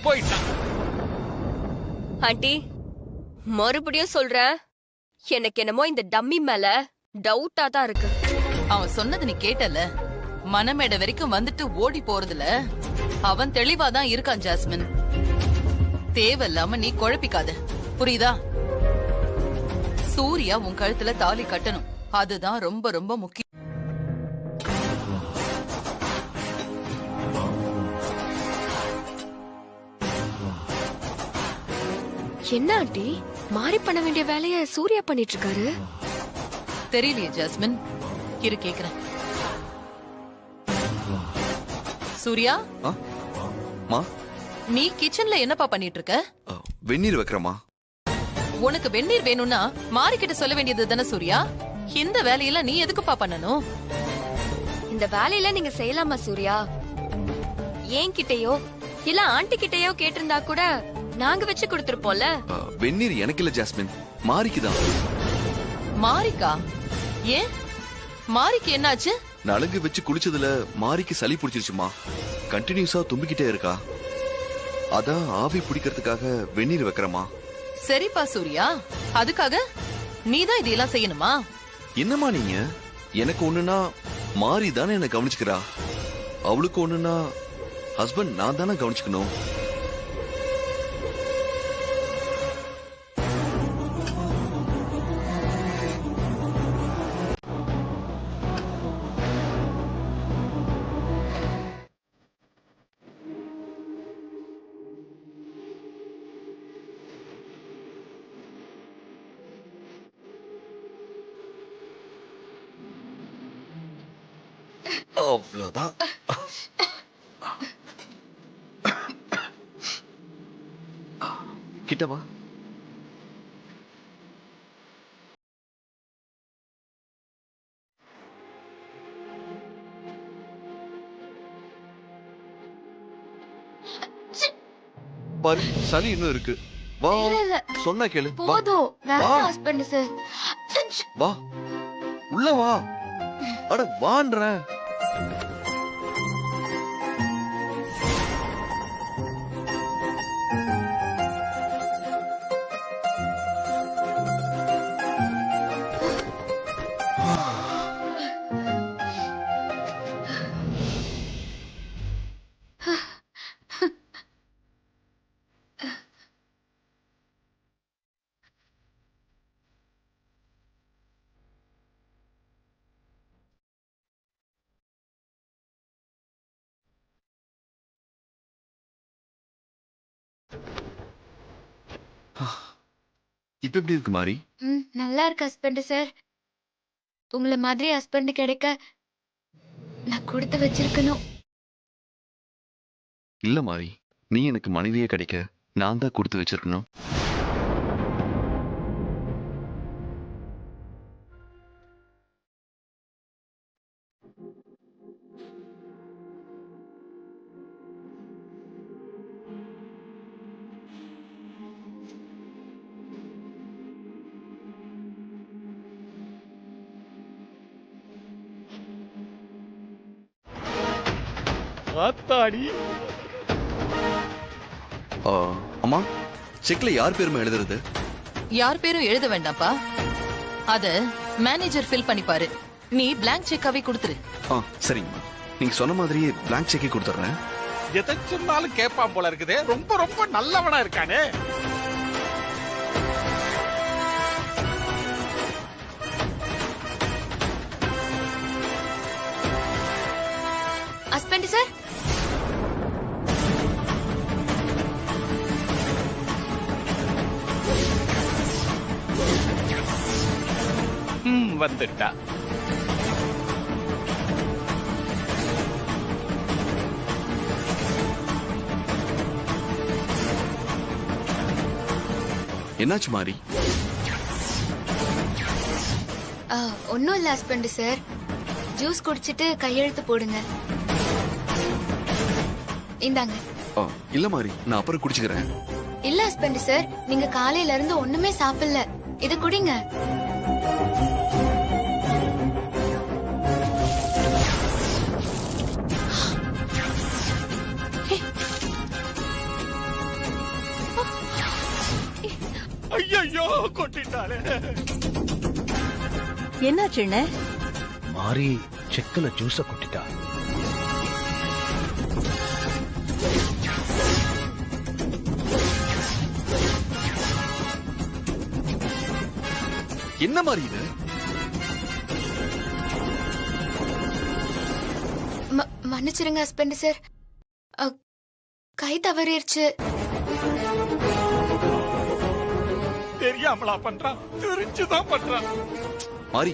போயிட்டான். ஆண்டி, மறுபடியும் சொல்றேன், எனக்கு என்னமோ இந்த டம்மி மேல டவுட்டா தான் இருக்கு. அவன் சொன்னது நீ கேட்டல, மனமேடை வரைக்கும் வந்துட்டு ஓடி போறதுல அவன் தெளிவாதான் இருக்கான். ஜாஸ்மின், தேவையில்லாம நீ குழப்பிக்காத, புரியுதா? சூர்யா உன் கழுத்துல தாலி கட்டணும், அதுதான் ரொம்ப ரொம்ப முக்கியம். என்ன ஆண்டி, மாறி பண்ண வேண்டிய வேலைய சூர்யா பண்ணிட்டு இருக்காரு? தெரியலையே ஜாஸ்மின், இரு கேக்குறேன். சூர்யா, நீ கிச்சன்ல என்னப்பா பண்ணிட்டு இருக்க? வெந்நீர் வைக்கிறமா. உனக்கு வெந்நீர் வேணும்னா மாறிக்கிட்ட சொல்ல வேண்டியது தானே சூர்யா. இந்த வேலையெல்லாம் நீ எதுக்குப்பா பண்ணணும்? இந்த வேலையில நீங்க செய்யலாமா சூர்யா? என்கிட்டயோ இல்ல ஆண்டி கிட்டயோ கேட்டிருந்தா கூட நாங்க வச்சு கொடுத்திருப்போம்ல. வெந்நீர் எனக்கு இல்ல ஜாஸ்மின், மாரிக்குதான். மாரிக்கா? ஏன் மாரிக்கு என்னாச்சு? நலங்கு வச்சு குளிச்சதுல மாரிக்கு சளி பிடிச்சிருச்சுமா. கண்டினியூஸா தும்பிக்கிட்டே இருக்கா. அதான் ஆவி பிடிக்கிறதுக்காக வெந்நீர் வைக்கிறமா. சரிப்பா சூர்யா, அதுக்காக நீதான் இதெல்லாம் செய்யணுமா? என்னம்மா நீங்க? எனக்கு ஒண்ணுனா மாரி தானே என்ன கவனிச்சுக்கிறா. அவளுக்கு ஒண்ணுனா ஹஸ்பண்ட் நான் தானே கவனிச்சுக்கணும். அவ்வளவுதான். கிட்டவா. பாரு, சளி இன்னும் இருக்கு. வா, சொன்னா கேளு. போதும். வா, ஹஸ்பண்ட் சார். வா, உள்ள வா. அட வான்றேன். இப்ப எப்படி இருக்கு மாரி? நல்லா இருக்கு ஹஸ்பண்ட் சார். உங்களை மாதிரி ஹஸ்பண்ட் கிடைக்க நான் கொடுத்து வச்சிருக்கணும். இல்ல மாரி, நீ எனக்கு மனைவியே கிடைக்க நான் தான் கொடுத்து வச்சிருக்கணும். ஆத்தாடி. அம்மா, செக்ல யார் பேருமா எழுதுறது? யார் பேரும் எழுத வேண்டாம்ப்பா, அத மேனேஜர் ஃபில் பண்ணிப்பாரு. நீ பிளாங்க் செக்காவே கொடுத்துரு. சரிங்கம்மா, நீங்க சொன்ன மாதிரியே பிளாங்க் செக்கே கொடுத்துறேன். எதை சொன்னாலும் கேட்பான் போல இருக்குது. ரொம்ப ரொம்ப நல்லவனா இருக்கானே. Husband sir. வந்துட்டா. என்னாச்சு மாரி? ஒன்னும் இல்ல ஹஸ்பண்ட் சார். ஜூஸ் குடிச்சிட்டு கையெழுத்து போடுங்க. இந்தாங்க. இல்ல மாரி, நான் அப்புறம் குடிச்சுக்கிறேன். இல்ல ஹஸ்பண்ட் சார், நீங்க காலையில இருந்து ஒண்ணுமே சாப்பிடல. இது குடிங்க. ஐயோ, கொட்டிட்டாளே. என்னாச்சு? மாறி செக்கல ஜூஸ கொட்டிட்டா. என்ன மாதிரி இது? மன்னிச்சிருங்க ஹஸ்பண்ட் சார், கை தவறிடுச்சு. தெரியாமலா பண்றான், தெரிஞ்சுதான் பண்றான். மாரி,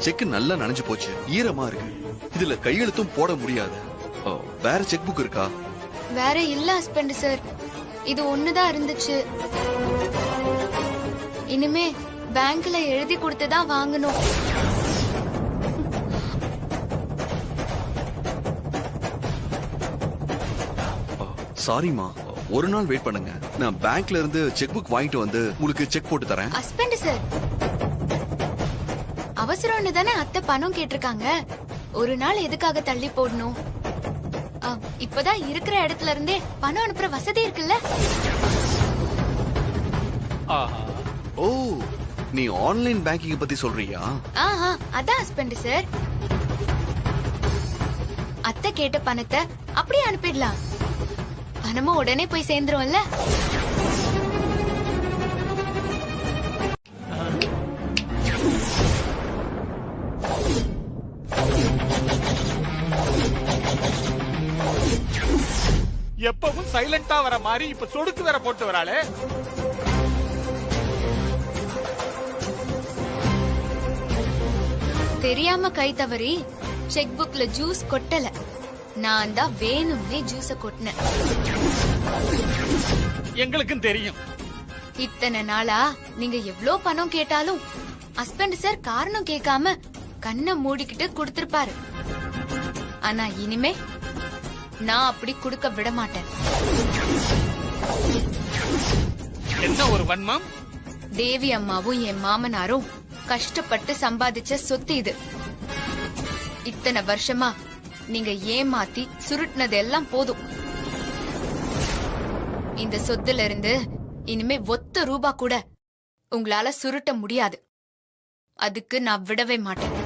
செக் நல்லா நனைஞ்சு போச்சு, ஈரமா இருக்கு. இதுல கையெழுத்தும் போட முடியாது. வேற செக் புக் இருக்கா? வேற இல்ல ஹஸ்பண்ட் சார், இது ஒண்ணுதான் இருந்துச்சு. இனிமே பேங்க்ல எழுதி கொடுத்துதான் வாங்கணும். சாரிமா, ஒரு நாள் வெயிட் பண்ணுங்க. நான் பேங்க்ல இருந்து செக் புக் வாங்கிட்டு வந்து உங்களுக்கு செக் போட்டு தரேன். ஹஸ்பண்ட் சார், அவசரம்னு தானே அத்தை பணம் கேட்டிருக்காங்க. ஒரு நாள் எதுக்காக தள்ளி போடணும்? இப்பதான் இருக்கிற இடத்துல இருந்தே பணம் அனுப்புற வசதி இருக்குல்ல. ஓ, நீ ஆன்லைன் பேங்கிங் பத்தி சொல்றியா? ஆஹா, அதான் ஹஸ்பண்ட் சார். அத்தை கேட்ட பணத்தை அப்படியே அனுப்பிடலாம். பணமும் உடனே போய் சேர்ந்துரும்ல. எப்பவும் சைலண்டா வர மாதிரி இப்ப சொடுக்கு வேற போட்டு வராளே. தெரியாம கை தவறி செக் புக்ல ஜூஸ் கொட்டல. நான் தான் வேணும்னே ஜூஸ கொட்டினேன். எங்களுக்கும் தெரியும். இத்தனை நாளா நீங்க எவ்ளோ பணம் கேட்டாலும் ஹஸ்பண்ட் சார் காரணம் கேட்காம கண்ணை மூடிக்கிட்டு கொடுத்திருப்பாரு. ஆனா இனிமே நான் அப்படி கொடுக்க விட மாட்டேன். என்ன ஒரு வன்மம்! தேவி அம்மாவும் என் மாமனாரும் கஷ்டப்பட்டு சம்பாதிச்ச சொத்து இது. இத்தனை வருஷமா நீங்க ஏமாத்தி சுருட்டினதெல்லாம் போதும். இந்த சொத்துல இருந்து இனிமே ஒத்த ரூபா கூட உங்களால சுருட்ட முடியாது. அதுக்கு நான் விடவே மாட்டேன்.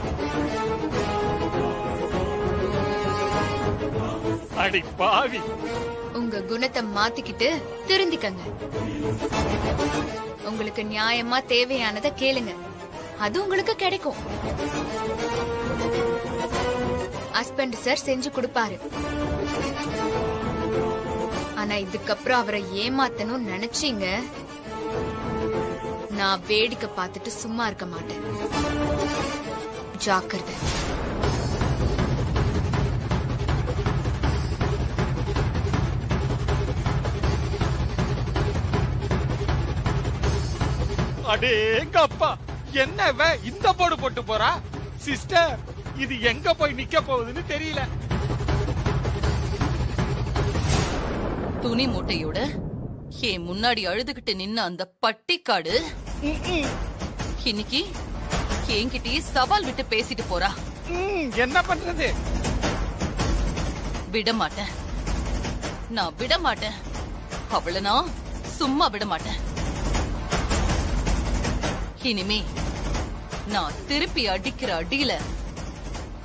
அடி பாவி! உங்க குணத்தை மாத்திக்கிட்டு திருந்திக்கங்க. உங்களுக்கு நியாயமா தேவையானதை கேளுங்க, அது உங்களுக்கு கிடைக்கும். ஹஸ்பண்ட் சார் செஞ்சு கொடுப்பாரு. ஆனா இதுக்கப்புறம் அவரை ஏமாத்தணும் நினைச்சீங்க, நான் வேடிக்கை பார்த்துட்டு சும்மா இருக்க மாட்டேன். ஜாக்கிரதை. அடேங்க அப்பா, என்ன இந்த போடு போட்டு போறா? சிஸ்டர், இது எங்க போய் நிக்க போகுதுன்னு தெரியல. துணி மூட்டையோட என் முன்னாடி அழுதுகிட்டு நின்ன அந்த பட்டிக்காடு இன்னைக்கு என்கிட்டயே சவால் விட்டு பேசிட்டு போறா. என்ன பண்றது? விட மாட்டேன், நான் விட மாட்டேன். அவளை நான் சும்மா விட மாட்டேன். இனிமே நான் திருப்பி அடிக்கிற அடியில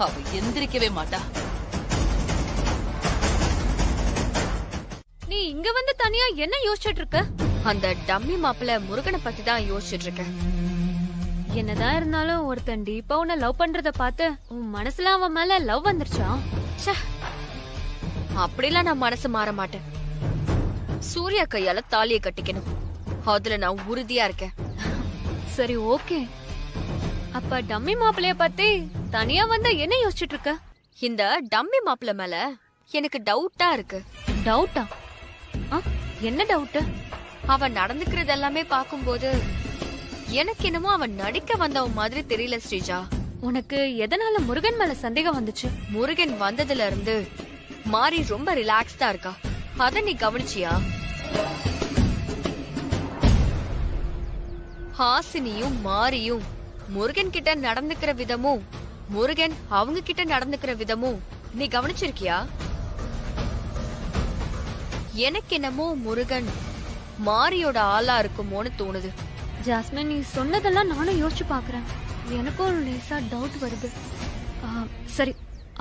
அவ எந்திரிக்கவே மாட்டா. நீ இங்க வந்து தனியா என்ன யோசிச்சுட்டு இருக்க? அந்த டம்மி மாப்பிள்ள முருகனை பத்தி தான் யோசிச்சுட்டு இருக்கேன். என்னதான் இருந்தாலும் ஒருத்தன் டீப்பா உன்னை லவ் பண்றத பார்த்து உன் மனசுல அவன் மேல லவ் வந்துருச்சா? அப்படிலாம் நான் மனசு மாற மாட்டேன். சூர்யா கையால தாலியை கட்டிக்கணும், அதுல நான் உறுதியா இருக்கேன். சரி, ஓகே. அப்ப டம்மி மாப்பிளைய பத்தி தனியா வந்தா என்ன யோசிச்சுட்டு இருக்க? இந்த டம்மி மாப்பிள்ள மேல எனக்கு டவுட்டா இருக்கு. டவுட்டா? என்ன டவுட்? அவன் நடந்துக்கிறது எல்லாமே பாக்கும்போது எனக்கு என்னமோ அவன் நடிக்க வந்தவன் மாதிரி தெரியல ஸ்ரீஜா. உனக்கு எதனால முருகன் மேல சந்தேகம் வந்துச்சு? முருகன் வந்ததுல இருந்து மாறி ரொம்ப ரிலாக்ஸ்டா இருக்கா, அத நீ கவனிச்சியா? ஹாசினியும் மாரியும் முருகன் கிட்ட நடந்துக்கிற விதமும் முருகன் அவங்க கிட்ட நடந்துக்கிற விதமும் நீ கவனிச்சிருக்கியா? எனக்கு என்னமோ முருகன் மாரியோட ஆளா இருக்குமோன்னு தோணுது. ஜாஸ்மின், நீ சொன்னதெல்லாம் நானும் யோசிச்சு பாக்குறேன். எனக்கும் லேசா டவுட் வருது. சரி,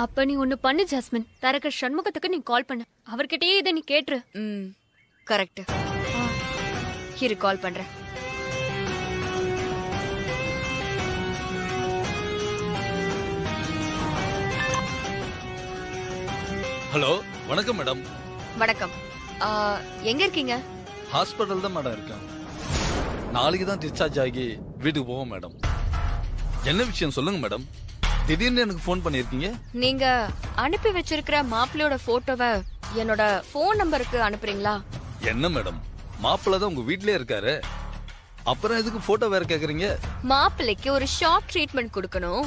அப்ப நீ ஒண்ணு பண்ணு ஜாஸ்மின். தரகர் சண்முகத்துக்கு நீ கால் பண்ணு. அவர்கிட்டயே இதை நீ கேட்டுரு. கரெக்ட். இரு, கால் பண்றேன். ஹலோ, வணக்கம் மேடம். வணக்கம். எங்க இருக்கீங்க? ஹாஸ்பிட்டல் தான் மேடம் இருக்கேன். நாளைக்கு தான் டிஸ்சார்ஜ் ஆகி வீட்டுக்கு போவோம் மேடம். என்ன விஷயம் சொல்லுங்க மேடம். திடீர்னு எனக்கு ஃபோன் பண்ணிருக்கீங்க. நீங்க அனுப்பி வச்சிருக்கிற மாப்பிள்ளையோட போட்டோவை என்னோட போன் நம்பருக்கு அனுப்புறீங்களா? என்ன மேடம், மாப்பிள்ளை தான் உங்க வீட்லயே இருக்காரு, அப்புறம் எதுக்கு போட்டோ வேற கேக்குறீங்க? மாப்பிள்ளைக்கு ஒரு ஷாக் ட்ரீட்மெண்ட் கொடுக்கணும்,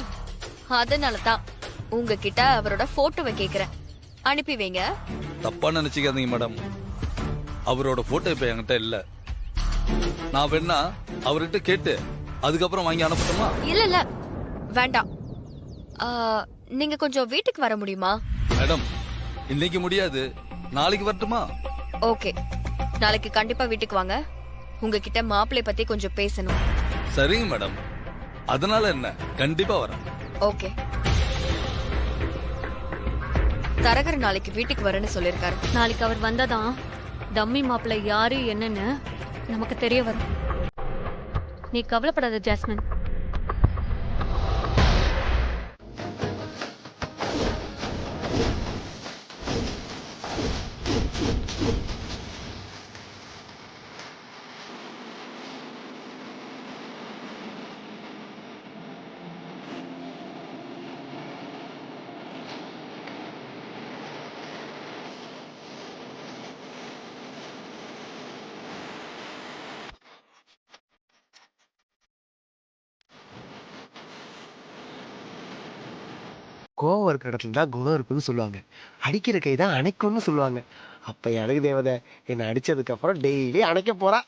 அதனாலதான் உங்ககிட்ட அவரோட போட்டோவை கேக்குறேன். அனுப்பி வைங்க. தப்பா நினைச்சுக்காதீங்க மேடம். அவரோட போட்டோ இப்ப என்கிட்ட இல்ல. நான் வேணா அவர்கிட்ட கேட்டு அதுக்கப்புறம் வாங்கி அனுப்பட்டுமா? இல்ல வேண்டாம். நீங்க கொஞ்சம் வீட்டுக்கு வர முடியுமா? மேடம், இன்னைக்கு முடியாது, நாளைக்கு வரட்டுமா? ஓகே, நாளைக்கு கண்டிப்பா வீட்டுக்கு வாங்க. உங்ககிட்ட மாப்பிள்ளை பத்தி கொஞ்சம் பேசணும். சரிங்க மேடம், அதனால என்ன, கண்டிப்பா வரேன். ஓகே. தரகர் நாளைக்கு வீட்டுக்கு வரேன்னு சொல்லிருக்காரு. நாளைக்கு அவர் வந்தாதான் டம்மி மாப்பிள்ளை யாரு என்னன்னு நமக்கு தெரிய வரும். நீ கவலைப்படாத ஜாஸ்மின். கோவம் இருக்கிற இடத்துல தான் குணம் இருக்குன்னு சொல்லுவாங்க. அடிக்கிற கை தான் அணைக்கும்னு சொல்லுவாங்க. அப்ப அழகு தேவதை என்னை அடிச்சதுக்கு அப்புறம் டெய்லி அணைக்க போறா.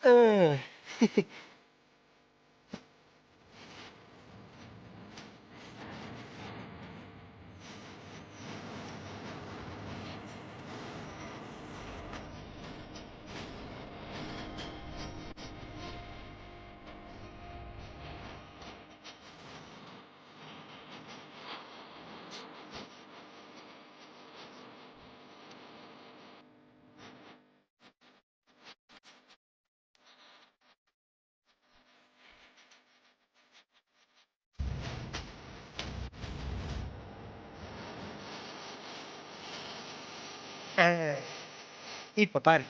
இப்ப பாரு.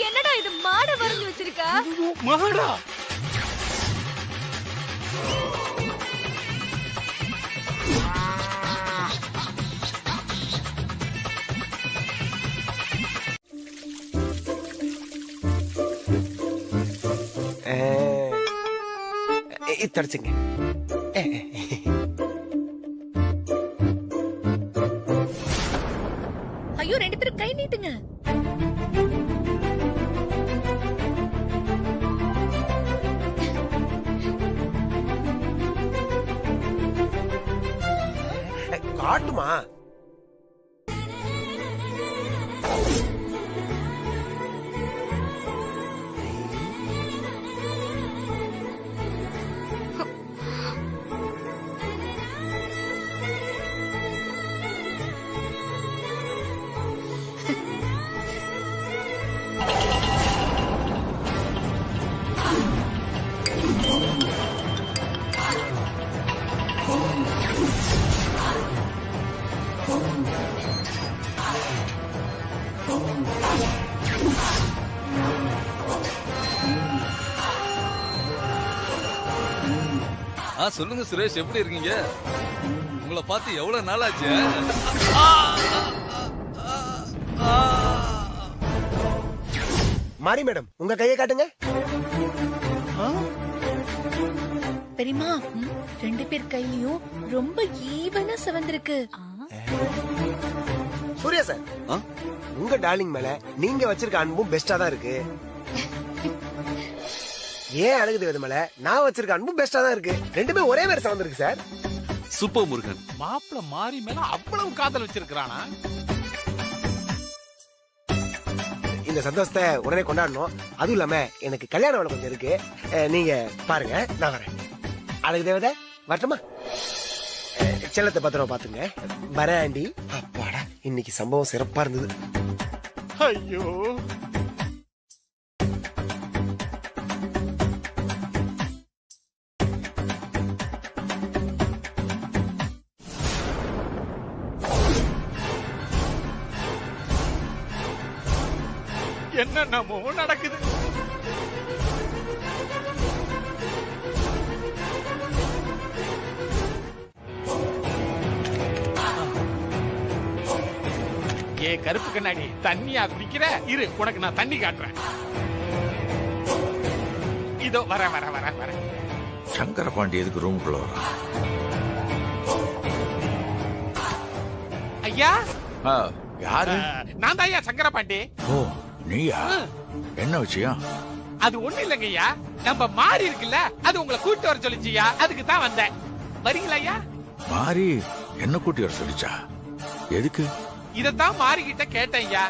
என்னடா இது, மாட வரைஞ்சு வச்சிருக்க? மாடா? தடிச்சுங்க. ஐயோ, 2 பேரும் கை நீட்டுங்க. காட்டுமா? சொல்லுங்க சுரேஷ், எப்படி இருக்கீங்க? உங்களை பார்த்து எவ்வளவு நாள் ஆச்சு? மாரி மேடம், உங்க கையை காட்டுங்க. பெரியமா, 2 பேர் கையிலயும் ரொம்ப ஈவனா சிவந்திருக்கு. சூர்யா சார், உங்க டார்லிங் மேல நீங்க வச்சிருக்க அன்பும் பெஸ்டா தான் இருக்கு. ஏன் அழகு தேவதை மேல நான் வச்சிருக்க அன்பும் பெஸ்டா தான் இருக்கு. 2மே ஒரே மாதிரி சார்ந்திருக்கு சார். சூப்பர் முருகன். மாப்பிள்ள மாறி மேல அவ்வளவு காதல் வச்சிருக்கானா? இந்த சந்தோஷத்தை உடனே கொண்டாடணும். அதுவும் இல்லாம எனக்கு கல்யாண வேலை கொஞ்சம் இருக்கு. நீங்க பாருங்க, நான் வரேன். அழகு தேவதை வரட்டுமா? செல்லத்தை பத்திரமா பாத்துங்க. வரேன் ஆண்டி. அப்பாடா, இன்னைக்கு சம்பவம் சிறப்பா இருந்தது. ஐயோ, என்னென்னமோ நடக்குது. ஏ கருப்பு கண்ணாடி, தண்ணியா குடிக்கிற? இரு, உனக்கு நான் தண்ணி காட்டுறேன். இதோ வர வர வர வர. சங்கர பாண்டி எதுக்கு ரூமுக்குள்ள வர? ஐயா யாரு? நான் தான் ஐயா சங்கரபாண்டி. ஓ நீயா? என்ன விஷயம்? அது ஒண்ணு இல்லைங்க ஐயா, நம்ம மாறி இருக்குல்ல, அது உங்களை கூட்டி வர சொல்லிச்சியா, அதுக்கு தான் வந்தேன். வரீங்களா ஐயா? மாறி என்ன கூட்டி வர சொல்லிச்சா? எதுக்கு? இதத்தான் மாறிக்கிட்ட கேட்டேன் ஐயா.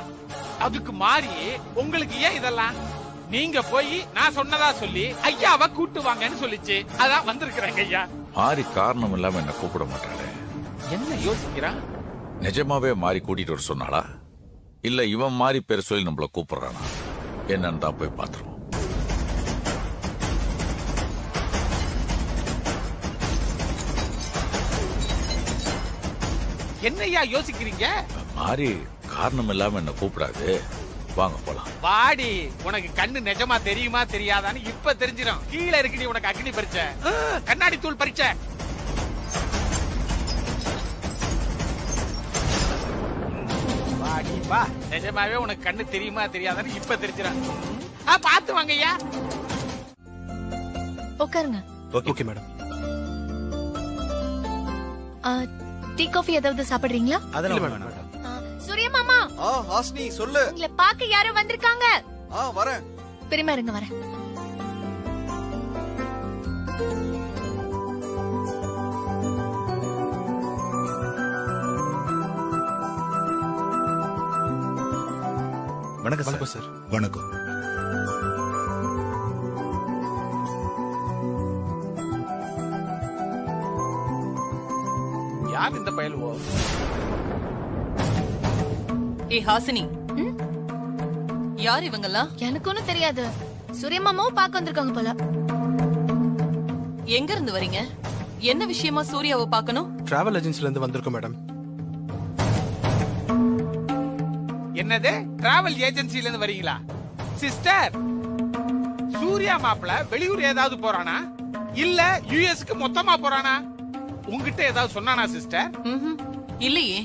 அதுக்கு மாறி உங்களுக்கு ஏன் இதெல்லாம், நீங்க போய் நான் சொன்னதா சொல்லி ஐயாவை கூட்டு வாங்கன்னு சொல்லிச்சு, அதான் வந்திருக்கிறேங்க ஐயா. மாறி காரணம் இல்லாம என்ன கூப்பிட மாட்டாளே. என்ன யோசிக்கிறான்? நிஜமாவே மாறி கூட்டிட்டு வர சொன்னாளா, இல்ல இவன் மாறி பேர் சொல்லி நம்மள கூப்பிடுறானா என்னன்னு தான் போய் பாத்துருவோம். என்னையா யோசிக்கிறீங்க? மாறி காரணம் இல்லாம என்ன கூப்பிடாது, வாங்க போலாம். வாடி, உனக்கு கண்ணு நிஜமா தெரியுமா தெரியாதான்னு இப்ப தெரிஞ்சிடும். கீழே இருக்குடி உனக்கு அக்னி பரீட்சை, கண்ணாடி தூள் பரீட்சை. வாடி வா, நிஜமாவே உனக்கு கண்ணு தெரியுமா தெரியாதான்னு இப்ப தெரிஞ்சிடும். பாத்து வாங்க ஐயா. உட்காருங்க. Okay madam. டீ காஃபி ஏதாவது சாப்பிடுறீங்களா? அதெல்லாம் வேணாம். சூரிய மாமா. ஹாஸ்னி சொல்லு. உங்களை பார்க்க யாரோ வந்திருக்காங்க. வரேன். பெரியமா இருங்க, வரேன். வணக்கம் சார். வணக்கம். யார் இந்த பயலுவோ? ஹாசினி, யார் இவங்கெல்லாம்? எனக்கு ஒண்ணும் தெரியாது. சூரிய மாமாவும் பார்க்க வந்திருக்காங்க போல. எங்க இருந்து வரீங்க? என்ன விஷயமா சூர்யாவை பார்க்கணும்? டிராவல் ஏஜென்சில இருந்து வந்திருக்கோம் மேடம். என்னது, டிராவல் ஏஜென்சில இருந்து வரீங்களா? சிஸ்டர், சூர்யா மாப்பிள வெளியூர் ஏதாவது போறானா, இல்ல யுஎஸ்க்கு மொத்தமா போறானா? உங்ககிட்ட ஏதாவது சொன்னானா சிஸ்டர்? இல்லையே,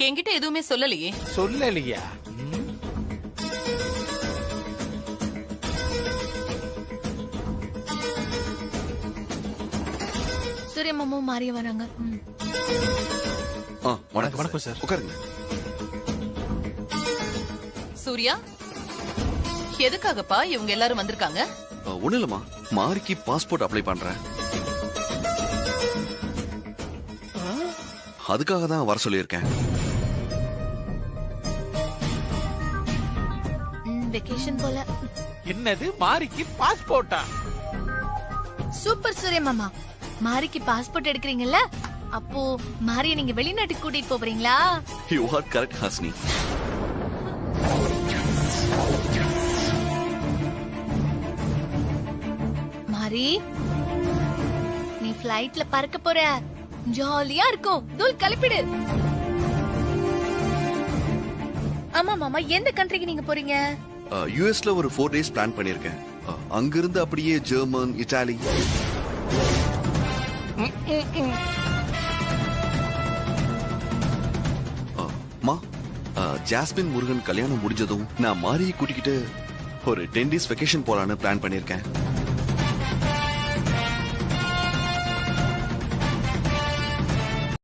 என்கிட்ட எதுவுமே சொல்லலையே. சொல்லலையா? சூரிய மாமாவும் மாறிய வராங்க. வணக்கம் சார். உட்காருங்க. சூர்யா, எதுக்காகப்பா இவங்க எல்லாரும் வந்திருக்காங்க? ஒண்ணு இல்லம்மா, மாரிக்கு பாஸ்போர்ட் அப்ளை பண்றேன், அதுக்காக தான் வர சொல்லியிருக்கேன். வெகேஷன் போல. என்னது, மாரிக்கு பாஸ்போர்ட்டா? சூப்பர் சூரிய மாமா. மாரிக்கு பாஸ்போர்ட் எடுக்கிறீங்கல்ல, அப்போ மாரியை நீங்க வெளிநாட்டுக்கு கூட்டிட்டு போறீங்களா? You are correct Hasini. மாரி, நீ ஃளைட்ல பறக்க போற, ஜாலியா இருக்கும். தூள் கிளப்பிடு. ஆமா மாமா, எந்த கண்ட்ரிக்கு நீங்க போறீங்க? யுஎஸ்ல ஒரு 4 days பிளான் பண்ணிருக்கேன். அங்கிருந்து அப்படியே ஜெர்மன், இத்தாலி. ஜாஸ்மின் முருகன் கல்யாணம் முடிஞ்சதும் நான் மாரியை கூட்டிக்கிட்டு ஒரு 10 days வெக்கேஷன் போலான்னு பிளான் பண்ணிருக்கேன்.